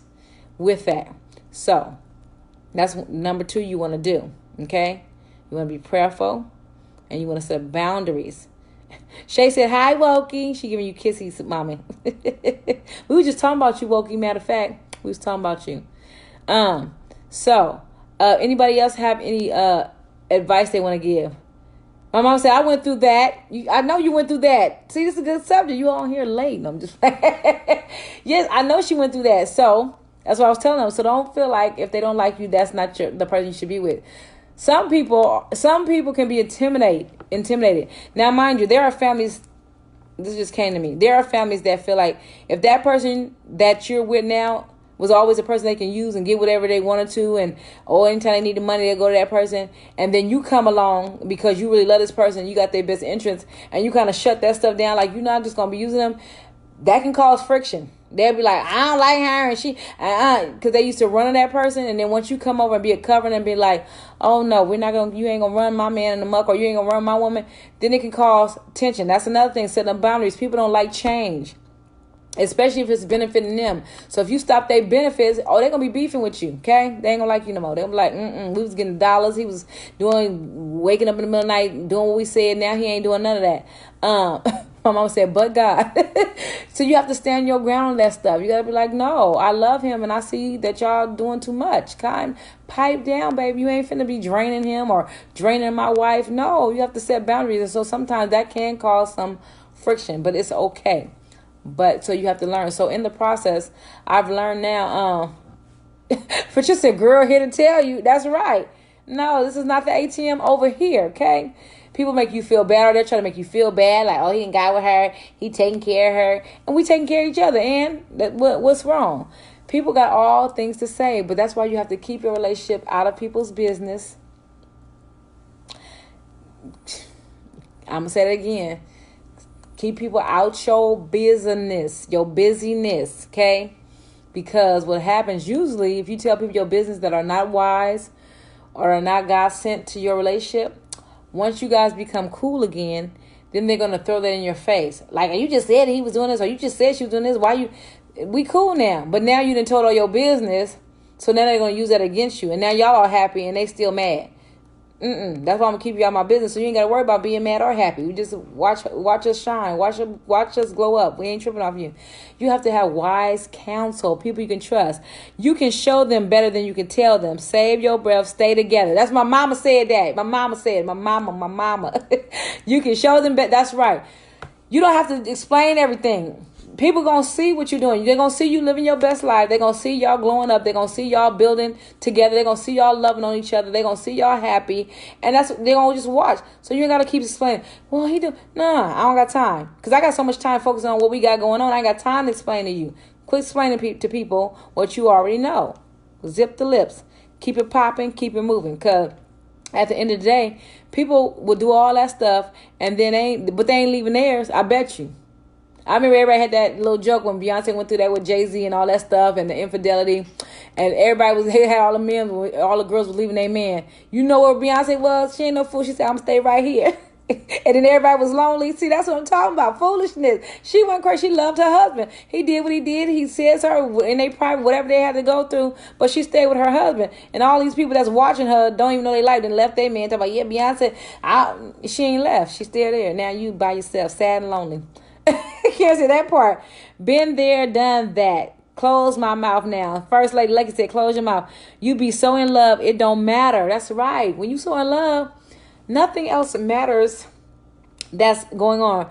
with that. So that's number 2 you want to do, okay? You want to be prayerful, and you want to set boundaries. Shay said, hi, Wokey. She giving you kisses, mommy. We were just talking about you, Wokey. Matter of fact, we was talking about you. So anybody else have any advice they want to give? My mom said, I went through that. I know you went through that. See, this is a good subject. You all here late. No, I'm just yes, I know she went through that. So that's what I was telling them. So don't feel like if they don't like you, that's not the person you should be with. Some people can be intimidated. Now, mind you, there are families, this just came to me. There are families that feel like if that person that you're with now was always a person they can use and get whatever they wanted to, and anytime they need the money, they go to that person. And then you come along because you really love this person, you got their best interests, and you kind of shut that stuff down, like you're not just gonna be using them. That can cause friction. They'll be like, I don't like her, and she, because they used to run on that person, and then once you come over and be a covering and be like, oh no, you ain't gonna run my man in the muck, or you ain't gonna run my woman, then it can cause tension. That's another thing, setting up boundaries. People don't like change, especially if it's benefiting them. So if you stop their benefits, they're gonna be beefing with you. Okay, they ain't gonna like you no more. They'll be like, we was getting dollars, he was waking up in the middle of the night doing what we said. Now he ain't doing none of that. My mama said, but God. So you have to stand your ground on that stuff. You got to be like, no, I love him, and I see that y'all doing too much. Pipe down, baby. You ain't finna be draining him or draining my wife. No, you have to set boundaries. And so sometimes that can cause some friction, but it's okay. So you have to learn. So in the process, I've learned now, Patricia said, girl, here to tell you. That's right. No, this is not the ATM over here, okay? People make you feel bad, or they're trying to make you feel bad, like, he ain't got with her, he taking care of her, and we taking care of each other. And what's wrong? People got all things to say, but that's why you have to keep your relationship out of people's business. I'm gonna say it again. Keep people out your busyness, okay? Because what happens usually, if you tell people your business that are not wise or are not God sent to your relationship, once you guys become cool again, then they're going to throw that in your face. Like, you just said he was doing this, or you just said she was doing this. We cool now. But now you done told all your business, so now they're going to use that against you. And now y'all are happy and they still mad. That's why I'm going to keep you out of my business, so you ain't got to worry about being mad or happy. We just watch us shine. Watch us glow up. We ain't tripping off you. You have to have wise counsel, people you can trust. You can show them better than you can tell them. Save your breath, stay together. That's my mama said that. My mama said, my mama. You can show them better. That's right. You don't have to explain everything. People going to see what you're doing. They're going to see you living your best life. They're going to see y'all glowing up. They're going to see y'all building together. They're going to see y'all loving on each other. They're going to see y'all happy. And they're going to just watch. So you ain't got to keep explaining, well, he do. Nah, I don't got time. Because I got so much time focusing on what we got going on. I ain't got time to explain to you. Quit explaining to people what you already know. Zip the lips. Keep it popping. Keep it moving. Because at the end of the day, people will do all that stuff but they ain't leaving theirs. I bet you. I remember everybody had that little joke when Beyonce went through that with Jay-Z and all that stuff and the infidelity. And everybody had all the girls was leaving their man. You know where Beyonce was? She ain't no fool. She said, I'm going to stay right here. And then everybody was lonely. See, that's what I'm talking about. Foolishness. She went crazy. She loved her husband. He did what he did. He says her in their private, whatever they had to go through. But she stayed with her husband. And all these people that's watching her don't even know they life and left their man. Talking about, yeah, Beyonce, she ain't left. She's still there. Now you by yourself, sad and lonely. Can't say that part. Been there, done that. Close my mouth now. First Lady Lucky said, close your mouth. You be so in love, it don't matter. That's right. When you so in love, nothing else matters that's going on.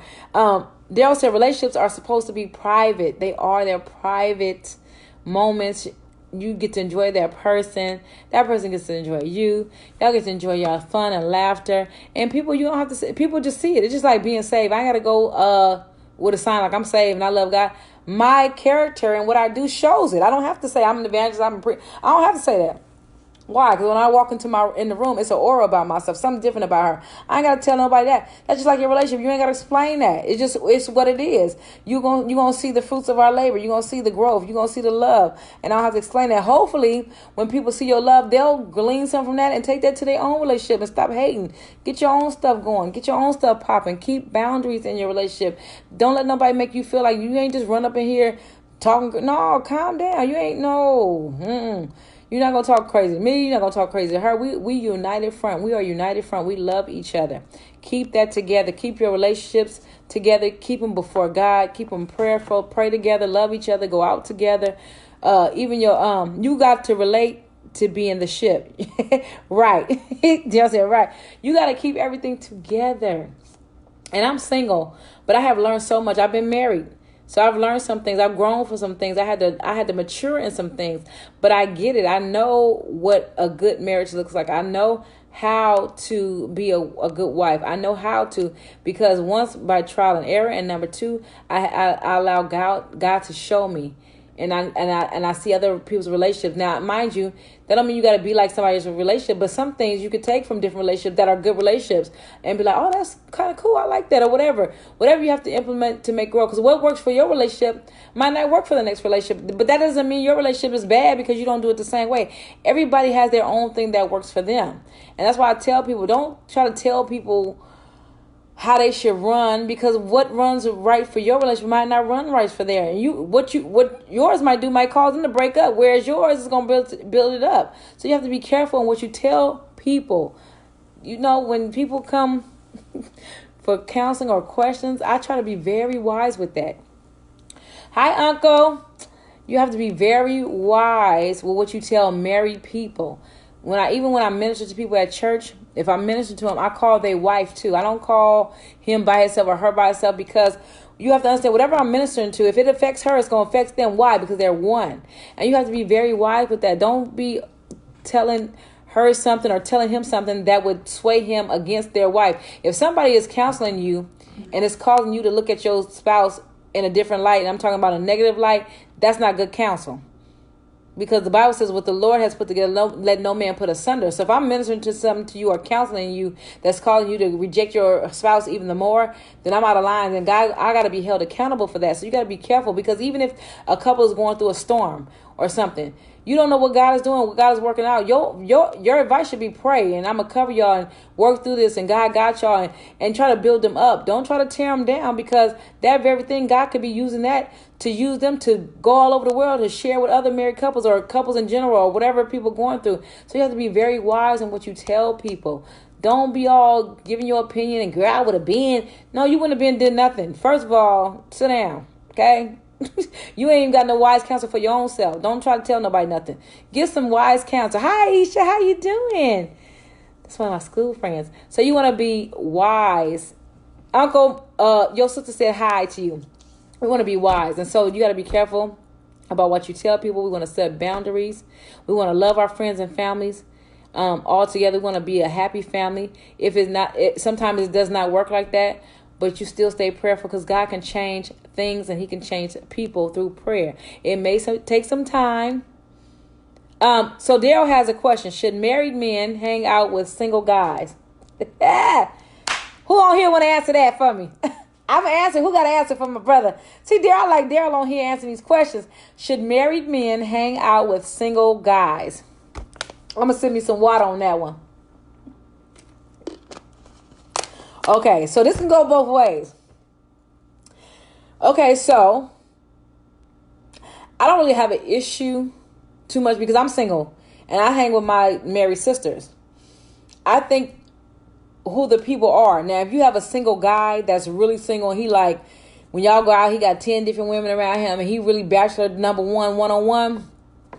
They also, relationships are supposed to be private. They are their private moments. You get to enjoy that person. That person gets to enjoy you. Y'all get to enjoy y'all fun and laughter. And people, you don't have to say, people just see it. It's just like being saved. I got to go with a sign like I'm saved and I love God. My character and what I do shows it. I don't have to say I'm an evangelist. I don't have to say that. Why? Because when I walk in the room, it's an aura about myself, something different about her. I ain't got to tell nobody that. That's just like your relationship. You ain't got to explain that. It's what it is. You gonna see the fruits of our labor. You gonna see the growth. You gonna see the love. And I don't have to explain that. Hopefully, when people see your love, they'll glean something from that and take that to their own relationship and stop hating. Get your own stuff going. Get your own stuff popping. Keep boundaries in your relationship. Don't let nobody make you feel like you ain't just run up in here talking. No, calm down. You ain't no. You're not going to talk crazy to me. You're not going to talk crazy to her. We united front. We are united front. We love each other. Keep that together. Keep your relationships together. Keep them before God. Keep them prayerful. Pray together. Love each other. Go out together. Even your you got to relate to be in the ship. Right. Just said right. You got to keep everything together. And I'm single, but I have learned so much. I've been married. So I've learned some things. I've grown for some things. I had to mature in some things. But I get it. I know what a good marriage looks like. I know how to be a good wife. I know how to, because once by trial and error, and number two, I allow God to show me. and I see other people's relationships. Now, mind you, that don't mean you got to be like somebody's relationship, but some things you could take from different relationships that are good relationships and be like, oh, that's kind of cool. I like that, or whatever you have to implement to make growth. Because what works for your relationship might not work for the next relationship, but that doesn't mean your relationship is bad because you don't do it the same way. Everybody has their own thing that works for them, and that's why I tell people, don't try to tell people how they should run, because what runs right for your relationship might not run right for there. And what yours might do might cause them to break up, whereas yours is going to build it up. So you have to be careful in what you tell people. When people come for counseling or questions, I try to be very wise with that. Hi, Uncle. You have to be very wise with what you tell married people. When I minister to people at church, if I minister to them, I call their wife too. I don't call him by himself or her by herself, because you have to understand, whatever I'm ministering to, if it affects her, it's going to affect them. Why? Because they're one. And you have to be very wise with that. Don't be telling her something or telling him something that would sway him against their wife. If somebody is counseling you and it's causing you to look at your spouse in a different light, and I'm talking about a negative light, that's not good counsel. Because the Bible says what the Lord has put together, let no man put asunder. So if I'm ministering to something to you or counseling you that's causing you to reject your spouse even the more, then I'm out of line. And God, I got to be held accountable for that. So you got to be careful, because even if a couple is going through a storm or something, you don't know what God is doing, what God is working out. Your advice should be pray, and I'm going to cover y'all and work through this, and God got y'all, and try to build them up. Don't try to tear them down, because that very thing, God could be using that to use them to go all over the world to share with other married couples or couples in general or whatever people are going through. So you have to be very wise in what you tell people. Don't be all giving your opinion and girl, I would have been. No, you wouldn't have been, did nothing. First of all, sit down, okay? You ain't even got no wise counsel for your own self. Don't try to tell nobody nothing. Get some wise counsel. Hi, Isha, how you doing? That's one of my school friends. So you want to be wise. Uncle, your sister said hi to you. We want to be wise. And so you got to be careful about what you tell people. We want to set boundaries. We want to love our friends and families all together. We want to be a happy family. If it's not, sometimes it does not work like that, but you still stay prayerful, because God can change things and he can change people through prayer. It may take some time. So Daryl has a question. Should married men hang out with single guys? Who on here want to answer that for me? I'm going to answer. Who got to answer for my brother? See, I like Daryl on here answering these questions. Should married men hang out with single guys? I'm going to send me some water on that one. Okay, so this can go both ways. Okay, so I don't really have an issue too much, because I'm single and I hang with my married sisters. I think who the people are. Now, if you have a single guy that's really single, and he like, when y'all go out, he got 10 different women around him, and he really bachelor number one-on-one,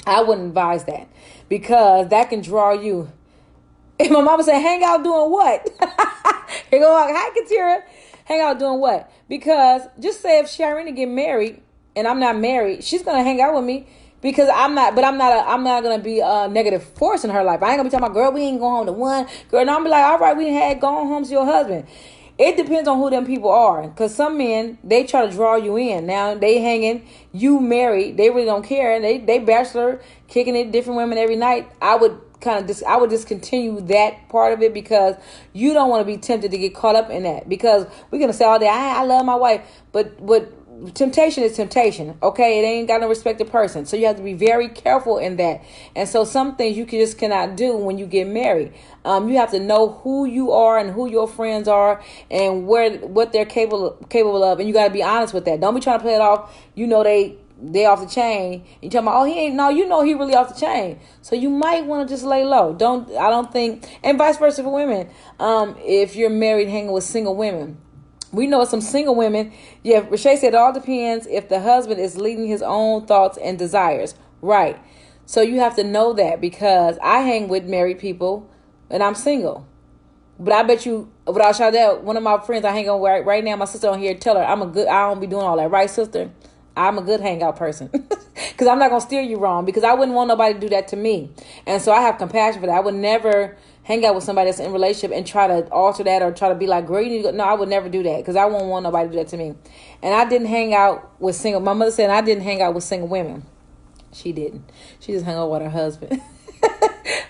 I wouldn't advise that, because that can draw you. If my mama said, hang out doing what? Here go, hi, Katira. Hang out doing what? Because just say if Shireen get married and I'm not married, she's going to hang out with me, because I'm not going to be a negative force in her life. I ain't going to be talking about, girl, we ain't going home to one. Girl, and I'm be like, all right, we had gone home to your husband. It depends on who them people are, because some men, they try to draw you in. Now they hanging, you married, they really don't care, and they bachelor, kicking it, different women every night. I would discontinue that part of it, because you don't want to be tempted to get caught up in that, because we're gonna say all day, I love my wife, but temptation is temptation. Okay, it ain't got no respect to person, so you have to be very careful in that. And so some things you just cannot do when you get married. You have to know who you are and who your friends are and what they're capable of, and you got to be honest with that. Don't be trying to play it off. They off the chain. You talking about, oh, he ain't. No, you know he really off the chain. So you might want to just lay low. I don't think, and vice versa for women. If you're married, hanging with single women. We know some single women. Yeah, Rashay said it all depends if the husband is leading his own thoughts and desires. Right. So you have to know that, because I hang with married people and I'm single. But I bet you, without shout out, one of my friends I hang on with right now, my sister on here, tell her I don't be doing all that. Right, sister? I'm a good hangout person, because I'm not going to steer you wrong, because I wouldn't want nobody to do that to me. And so I have compassion for that. I would never hang out with somebody that's in a relationship and try to alter that or try to be like, girl, you need to go. No, I would never do that because I won't want nobody to do that to me. And I didn't hang out with single. My mother said I didn't hang out with single women. She didn't. She just hung out with her husband.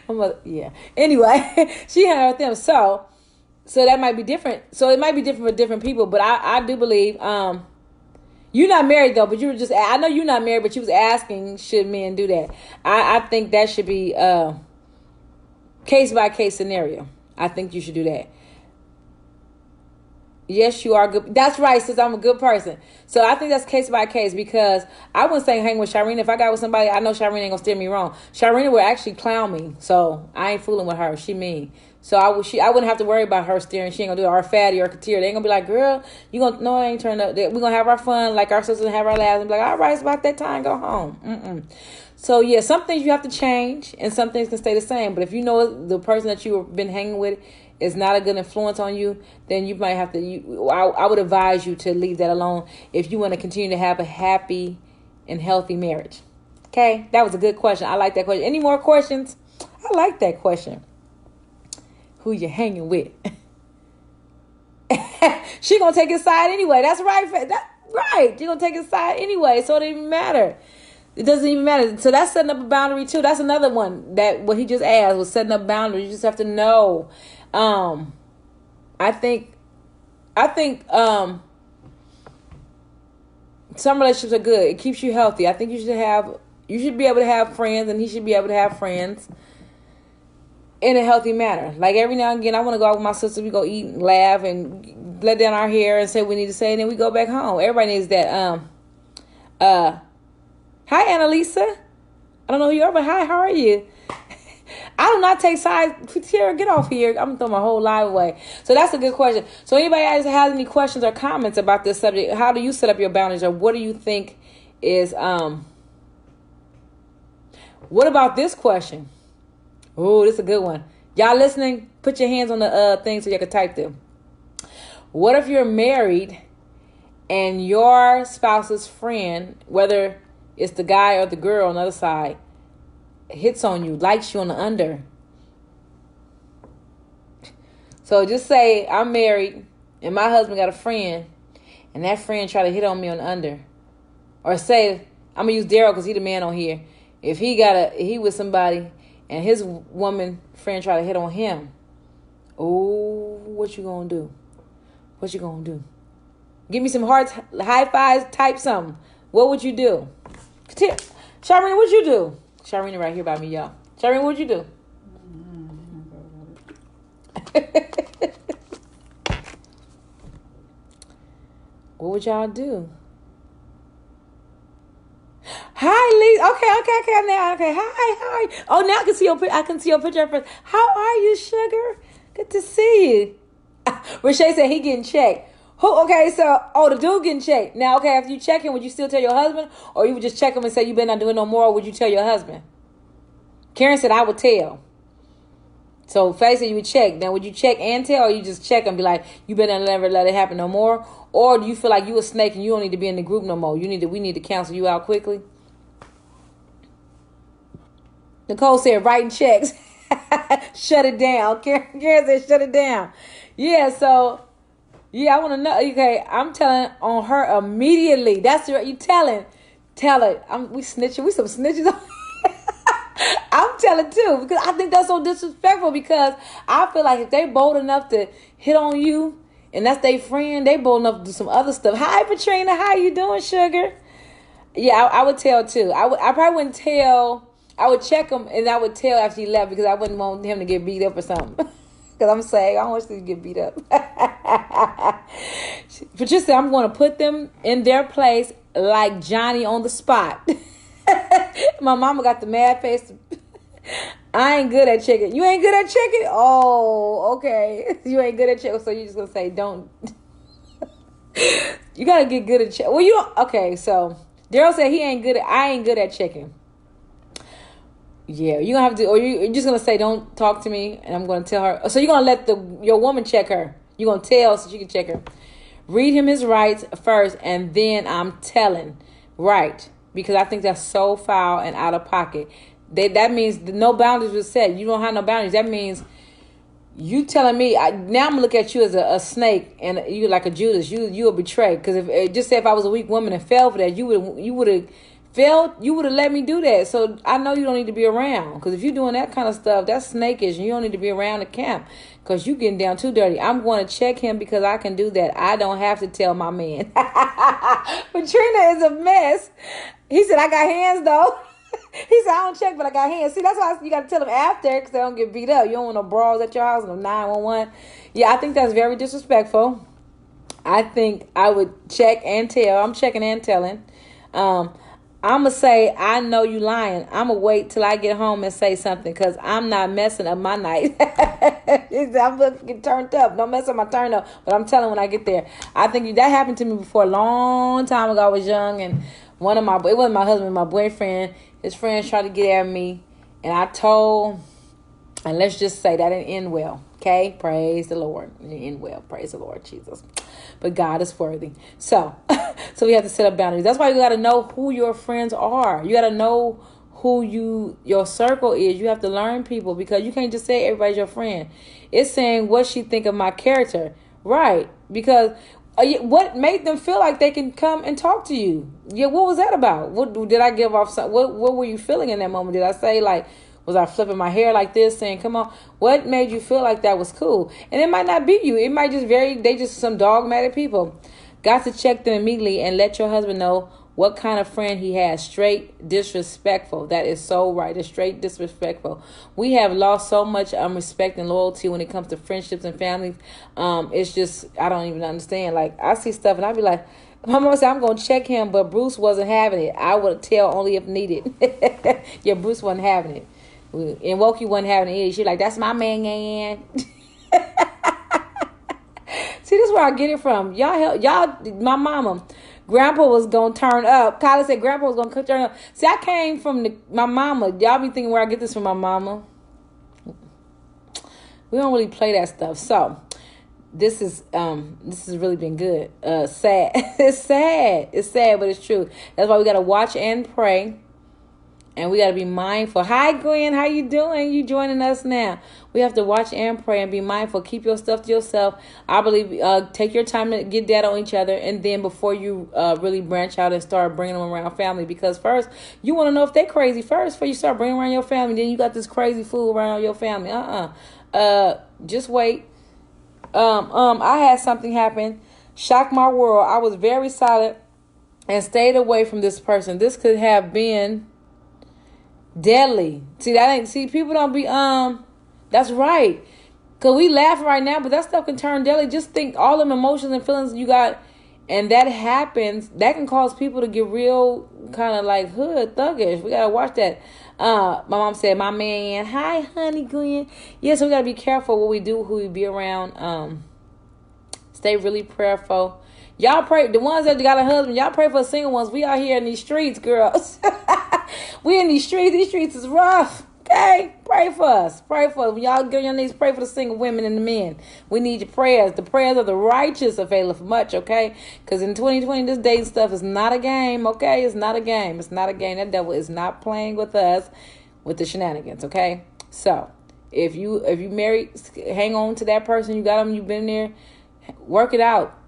My mother, yeah. Anyway, she hung out with them. So that might be different. So it might be different for different people. But I do believe you're not married though. But you were just. I know you're not married, but you was asking, should men do that? I think that should be case by case scenario. I think you should do that. Yes, you are good. That's right, since I'm a good person. So I think that's case by case because I wouldn't say hang with Shireen. If I got with somebody, I know Shireen ain't gonna steer me wrong. Shireen would actually clown me, so I ain't fooling with her. She mean. So I wouldn't have to worry about her steering. She ain't gonna do it. Or Fatty or Katir. They ain't gonna be like, girl, you gonna no, I ain't turn up. We're gonna have our fun like our sisters have our laughs and be like, all right, it's about that time, go home. So yeah, some things you have to change and some things can stay the same. But if you know the person that you've been hanging with is not a good influence on you, then you might have to. I would advise you to leave that alone if you want to continue to have a happy and healthy marriage. Okay, that was a good question. I like that question. Any more questions? I like that question. Who you hanging with? She gonna take his side anyway. That's right. That's right. She gonna take his side anyway. So it doesn't even matter. It doesn't even matter. So that's setting up a boundary too. That's another one that what he just asked was setting up boundaries. You just have to know. I think some relationships are good. It keeps you healthy. I think you should be able to have friends and he should be able to have friends in a healthy manner. Like every now and again, I want to go out with my sister. We go eat and laugh and let down our hair and say what we need to say. And then we go back home. Everybody needs that. Hi, Annalisa. I don't know who you are, but hi, how are you? I do not take sides. Tara, get off here. I'm going to throw my whole life away. So that's a good question. So anybody else has any questions or comments about this subject? How do you set up your boundaries? Or what do you think is, what about this question? Oh, this is a good one. Y'all listening? Put your hands on the thing so you can type them. What if you're married and your spouse's friend, whether it's the guy or the girl on the other side, hits on you, likes you on the under? So just say I'm married and my husband got a friend and that friend try to hit on me on the under. Or say, I'm going to use Daryl because he the man on here. If he with somebody and his woman friend try to hit on him, oh, what you going to do? What you going to do? Give me some hearts, high fives, type something. What would you do? Shireen, what'd you do? Shireen right here by me, y'all. Shireen, what'd you do? What would y'all do? Hi, Lee. Okay. Now, okay. Hi. Oh, now I can see your picture first. How are you, sugar? Good to see you. Rashay said he getting checked. Who? Okay, so the dude getting checked. Now, okay, after you check him, would you still tell your husband, or you would just check him and say you better not do it no more? Or would you tell your husband? Karen said I would tell. So Faye said you would check. Now, would you check and tell, or you just check and be like, you better never let it happen no more? Or do you feel like you a snake and you don't need to be in the group no more? We need to cancel you out quickly. Nicole said writing checks. Shut it down. Karen said shut it down. Yeah, so yeah, I want to know. Okay, I'm telling on her immediately. That's right. You telling. Tell it. We snitching. We some snitches. I'm telling too because I think that's so disrespectful because I feel like if they bold enough to hit on you and that's their friend, they bold enough to do some other stuff. Hi, Patrina. How you doing, sugar? Yeah, I would tell too. I probably wouldn't tell. I would check him and I would tell after he left because I wouldn't want him to get beat up or something. Because I'm saying, I don't want you to get beat up. Patricia, I'm going to put them in their place like Johnny on the spot. My mama got the mad face. I ain't good at chicken. You ain't good at chicken? Oh, okay. You ain't good at chicken. So you're just going to say, don't. You got to get good at chicken. Well, you don't. Okay, so Daryl said I ain't good at chicken. Yeah, you're going to have to, or you're just going to say, don't talk to me, and I'm going to tell her. So you're going to let your woman check her. You're going to tell so she can check her. Read him his rights first, and then I'm telling. Right. Because I think that's so foul and out of pocket. That means no boundaries were set. You don't have no boundaries. That means You telling me now I'm gonna look at you as a snake and you like a Judas. You will betray because if just say if I was a weak woman and fell for that, you would have failed. You would have let me do that. So I know you don't need to be around because if you're doing that kind of stuff, that's snakish. And you don't need to be around the camp because you getting down too dirty. I'm going to check him because I can do that. I don't have to tell my man. But Trina is a mess. He said I got hands though. He said, I don't check, but I got hands. See, that's why you got to tell them after because they don't get beat up. You don't want no brawls at your house, no 911. Yeah, I think that's very disrespectful. I think I would check and tell. I'm checking and telling. I'm going to say, I know you lying. I'm going to wait till I get home and say something because I'm not messing up my night. I'm going to get turned up. Don't mess up my turn up. But I'm telling when I get there. I think that happened to me before a long time ago. I was young and it wasn't my husband, my boyfriend. His friends tried to get at me, and I told, and let's just say that didn't end well. Okay, praise the Lord. It didn't end well. Praise the Lord Jesus. But God is worthy. So we have to set up boundaries. That's why you got to know who your friends are. You got to know who your circle is. You have to learn people because you can't just say everybody's your friend. It's saying what she think of my character, right? Because what made them feel like they can come and talk to you? Yeah, what was that about? What did I give off? What were you feeling in that moment? Did I say like, was I flipping my hair like this, saying, "Come on"? What made you feel like that was cool? And it might not be you. It might just they just some dogmatic people. Got to check them immediately and let your husband know what kind of friend he has. Straight disrespectful. That is so right. It's straight disrespectful. We have lost so much respect and loyalty when it comes to friendships and families. It's just, I don't even understand. Like, I see stuff and I be like, my mom said, I'm going to check him, but Bruce wasn't having it. I would tell only if needed. Yeah, Bruce wasn't having it. And Wokey wasn't having it either. She's like, that's my man. See, this is where I get it from. Y'all, my mama. Grandpa was going to turn up. Kylie said Grandpa was going to turn up. See, I came from my mama. Y'all be thinking where I get this from my mama. We don't really play that stuff. So, this has really been good. Sad. It's sad. It's sad, but it's true. That's why we got to watch and pray. And we got to be mindful. Hi, Gwen. How you doing? You joining us now. We have to watch and pray and be mindful. Keep your stuff to yourself. I believe take your time to get that on each other. And then before you really branch out and start bringing them around family. Because first, you want to know if they're crazy first before you start bringing around your family. Then you got this crazy fool around your family. Just wait. I had something happen. Shocked my world. I was very silent and stayed away from this person. This could have been deadly. See, people don't be, that's right. Because we laugh right now, but that stuff can turn deadly. Just think all them emotions and feelings you got, and that happens, that can cause people to get real kind of like hood, thuggish. We got to watch that. My mom said, my man, hi, honey, Gwen. Yeah, so we got to be careful what we do, who we be around. Stay really prayerful. Y'all pray, the ones that got a husband, y'all pray for the single ones. We out here in these streets, girls. We in these streets. These streets is rough. Okay? Pray for us. Pray for us. When y'all get on your knees, pray for the single women and the men. We need your prayers. The prayers of the righteous availeth much, okay? Because in 2020, this dating stuff is not a game, okay? It's not a game. It's not a game. That devil is not playing with us with the shenanigans, okay? So, if you married, hang on to that person. You got them. You've been there. Work it out.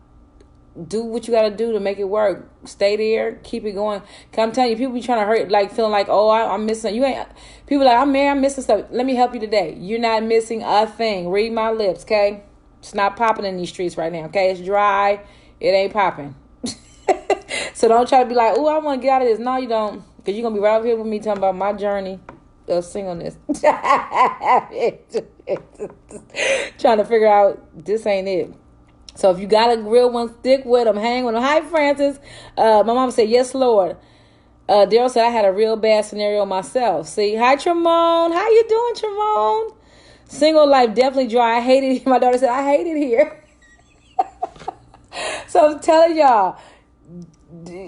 Do what you got to do to make it work. Stay there. Keep it going. Cause I'm telling you, people be trying to hurt, like feeling like, oh, I'm missing. You ain't. People like, I'm married, I'm missing stuff. Let me help you today. You're not missing a thing. Read my lips, okay? It's not popping in these streets right now, okay? It's dry. It ain't popping. So don't try to be like, oh, I want to get out of this. No, you don't. Because you're going to be right up here with me talking about my journey of singleness. Trying to figure out, this ain't it. So if you got a real one, stick with them. Hang with them. Hi, Francis. My mom said, yes, Lord. Daryl said, I had a real bad scenario myself. See, hi, Tremone. How you doing, Tremone? Single life definitely dry. I hate it. My daughter said, I hate it here. So I'm telling y'all,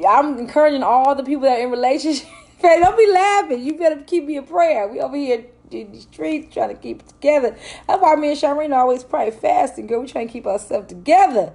I'm encouraging all the people that are in relationships. Don't be laughing. You better keep me in prayer. We over here in the streets trying to keep it together. That's why me and Sharina always pray fasting, girl. We trying to keep ourselves together.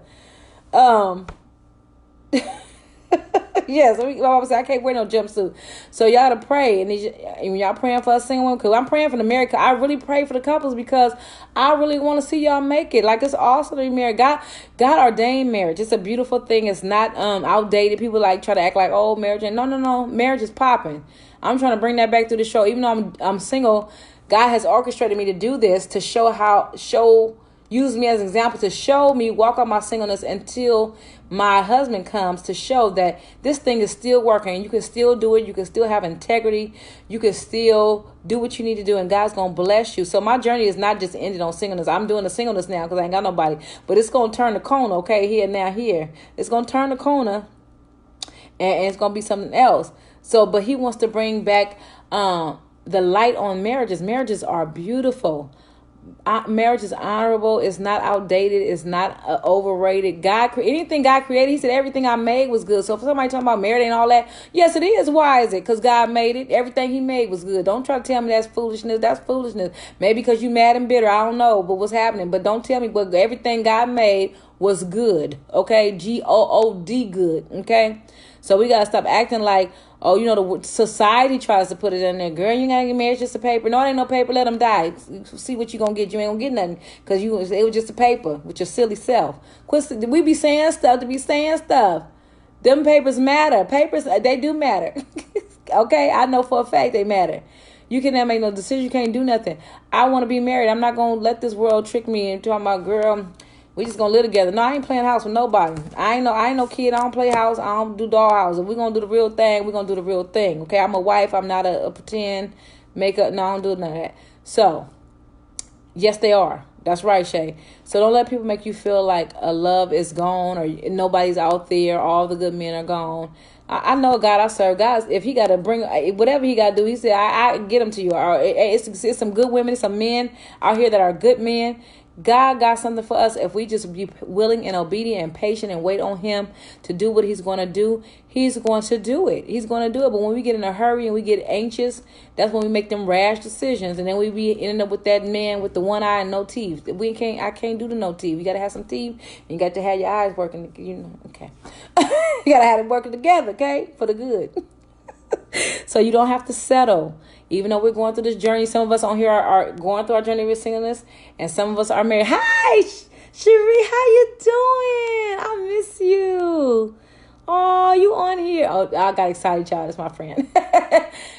Yes, my mama said I can't wear no jumpsuit. So y'all to pray, and when y'all praying for a single one, because I'm praying for the married. I really pray for the couples because I really want to see y'all make it. Like, it's awesome to be married. God ordained marriage. It's a beautiful thing. It's not outdated. People like try to act like, oh, marriage. And no. Marriage is popping. I'm trying to bring that back to the show. Even though I'm single, God has orchestrated me to do this to use me as an example to show me walk on my singleness until my husband comes, to show that this thing is still working. You can still do it. You can still have integrity. You can still do what you need to do, and God's going to bless you. So my journey is not just ended on singleness. I'm doing the singleness now because I ain't got nobody. But it's going to turn the corner, okay, here. It's going to turn the corner, and it's going to be something else. So, but he wants to bring back the light on marriages. Marriages are beautiful. Marriage is honorable. It's not outdated. It's not overrated. Anything God created, he said everything I made was good. So if somebody talking about marriage and all that, yes, it is. Why is it? Because God made it. Everything he made was good. Don't try to tell me that's foolishness. That's foolishness. Maybe because you mad and bitter. I don't know. But what's happening? But don't tell me. But everything God made was good. Okay? Good. Good. Okay? So we got to stop acting like, oh, the society tries to put it in there. Girl, you got to get married, it's just a paper. No, it ain't no paper. Let them die. See what you going to get. You ain't going to get nothing because it was just a paper with your silly self. We be saying stuff to be saying stuff. Them papers matter. Papers, they do matter. Okay? I know for a fact they matter. You can't make no decision. You can't do nothing. I want to be married. I'm not going to let this world trick me and talking about, girl, we just gonna live together. No, I ain't playing house with nobody. I ain't no kid. I don't play house. I don't do doll house. If we gonna do the real thing, we gonna do the real thing. Okay, I'm a wife. I'm not a pretend makeup. No, I don't do none of that. So, yes, they are. That's right, Shay. So don't let people make you feel like a love is gone or nobody's out there. All the good men are gone. I know God I serve. God, if he got to bring whatever he got to do, he said, I get them to you. It's some good women, some men out here that are good men. God got something for us if we just be willing and obedient and patient and wait on him to do what he's going to do. He's going to do it. He's going to do it. But when we get in a hurry and we get anxious, that's when we make them rash decisions. And then we be ending up with that man with the one eye and no teeth. I can't do the no teeth. You got to have some teeth. And you got to have your eyes working. Okay. You got to have them working together, okay, for the good. So you don't have to settle. Even though we're going through this journey, some of us on here are going through our journey with singleness, and some of us are married. Hi, Cherie, how you doing? I miss you. Oh, you on here? Oh, I got excited, y'all. That's my friend.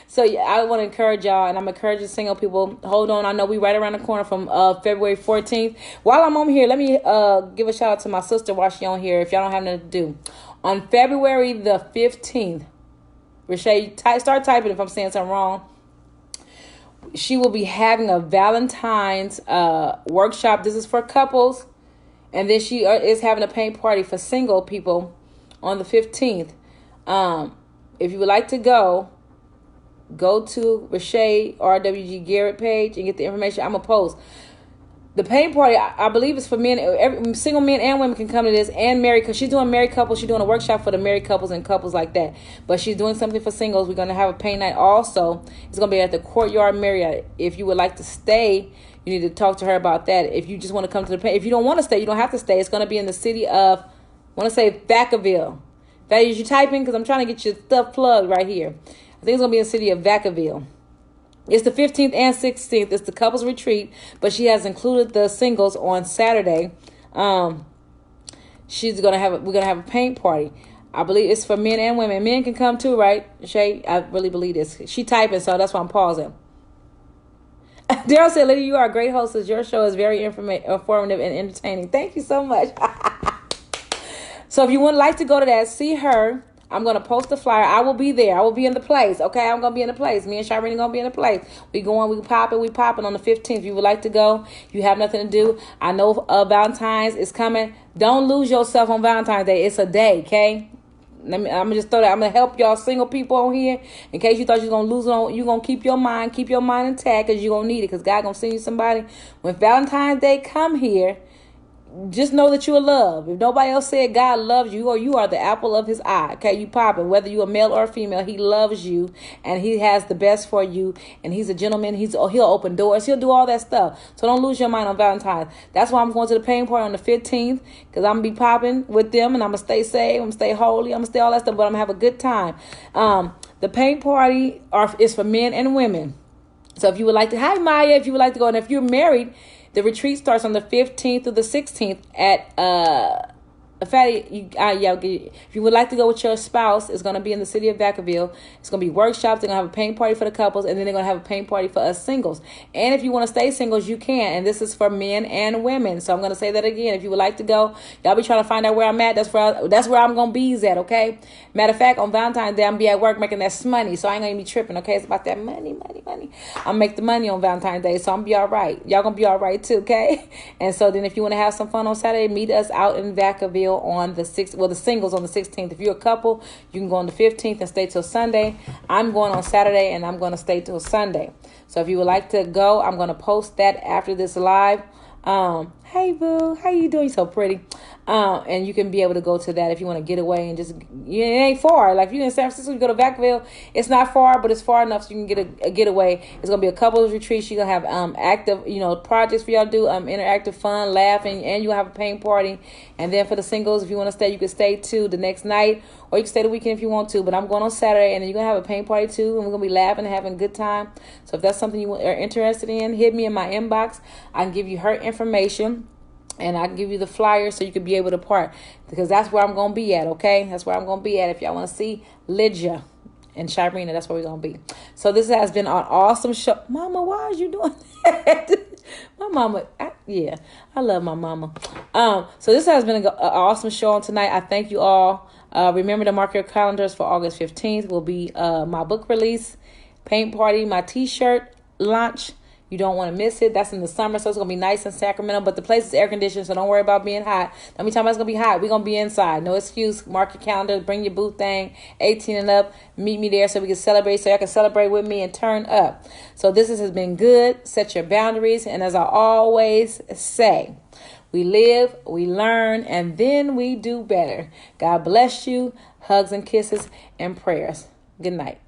So yeah, I want to encourage y'all, and I'm encouraging single people. Hold on, I know we right around the corner from February 14th. While I'm on here, let me give a shout out to my sister while she's on here. If y'all don't have nothing to do, on February the 15th, Rashay, start typing if I'm saying something wrong. She will be having a Valentine's workshop. This is for couples. And then she is having a paint party for single people on the 15th. If you would like to go to Rashay RWG Garrett page and get the information. I'm going to post. The paint party, I believe, is for men. Single men and women can come to this, and married, because she's doing married couples. She's doing a workshop for the married couples and couples like that. But she's doing something for singles. We're going to have a paint night also. It's going to be at the Courtyard Marriott. If you would like to stay, you need to talk to her about that. If you just want to come to the paint, if you don't want to stay, you don't have to stay. It's going to be in the city of, I want to say, Vacaville. That is, you type in, because I'm trying to get your stuff plugged right here. I think it's going to be in the city of Vacaville. It's the 15th and 16th. It's the couples retreat, but she has included the singles on Saturday. We're gonna have a paint party. I believe it's for men and women. Men can come too, right, Shay? I really believe this. She typing, so that's why I'm pausing. Daryl said, "Lydia, you are a great hostess. Your show is very informative and entertaining. Thank you so much." So if you would like to go to that, see her. I'm going to post the flyer. I will be there. I will be in the place. Okay, I'm going to be in the place. Me and Shireen are going to be in the place. We popping on the 15th. If you would like to go, you have nothing to do. I know Valentine's is coming. Don't lose yourself on Valentine's Day. It's a day, okay? I'm going to just throw that. I'm going to help y'all single people on here. In case you thought you was going to lose it on, you're going to keep your mind intact, because you're going to need it, because God going to send you somebody. When Valentine's Day come here, just know that you are loved. If nobody else said God loves you, or you are the apple of his eye, okay, you popping. Whether you're a male or a female, he loves you, and he has the best for you, and he's a gentleman. He'll open doors. He'll do all that stuff. So don't lose your mind on Valentine's. That's why I'm going to the pain party on the 15th, because I'm going to be popping with them, and I'm going to stay safe. I'm going to stay holy. I'm going to stay all that stuff, but I'm going to have a good time. The paint party is for men and women. So if you would like to, hi Maya, if you would like to go, and if you're married, the retreat starts on the 15th through the 16th at if you would like to go with your spouse, it's going to be in the city of Vacaville. It's going to be workshops. They're going to have a paint party for the couples, and then they're going to have a paint party for us singles. And if you want to stay singles, you can. And this is for men and women. So I'm going to say that again. If you would like to go, y'all be trying to find out where I'm at. That's where I'm going to be at, okay? Matter of fact, on Valentine's Day, I'm going to be at work making that money. So I ain't going to be tripping, okay? It's about that money. I'll make the money on Valentine's Day, so I'm going to be all right. Y'all going to be all right too, okay? And so then if you want to have some fun on Saturday, meet us out in Vacaville on the 6th. Well, the singles on the 16th. If you're a couple, you can go on the 15th and stay till Sunday. I'm going on Saturday, and I'm going to stay till Sunday. So if you would like to go, I'm going to post that after this live. Hey boo, how you doing? So pretty. And you can be able to go to that if you want to get away and just, it ain't far. Like if you're in San Francisco, you go to Vacaville, it's not far, but it's far enough so you can get a getaway. It's going to be a couple of retreats. You're going to have active, projects for y'all to do, interactive fun, laughing, and you'll have a paint party. And then for the singles, if you want to stay, you can stay too the next night, or you can stay the weekend if you want to. But I'm going on Saturday, and then you're going to have a paint party too, and we're going to be laughing and having a good time. So if that's something you are interested in, hit me in my inbox. I can give you her information. And I can give you the flyer so you can be able to part. Because that's where I'm going to be at, okay? That's where I'm going to be at. If y'all want to see Lydia and Shirena, that's where we're going to be. So this has been an awesome show. Mama, why are you doing that? My mama, I love my mama. So this has been an awesome show on tonight. I thank you all. Remember to mark your calendars for August 15th. Will be my book release, paint party, my t-shirt launch. You don't want to miss it. That's in the summer, so it's going to be nice in Sacramento. But the place is air-conditioned, so don't worry about being hot. Don't be talking about it's going to be hot. We're going to be inside. No excuse. Mark your calendar. Bring your boo thing. 18 and up. Meet me there so we can celebrate, so y'all can celebrate with me and turn up. So this has been good. Set your boundaries. And as I always say, we live, we learn, and then we do better. God bless you. Hugs and kisses and prayers. Good night.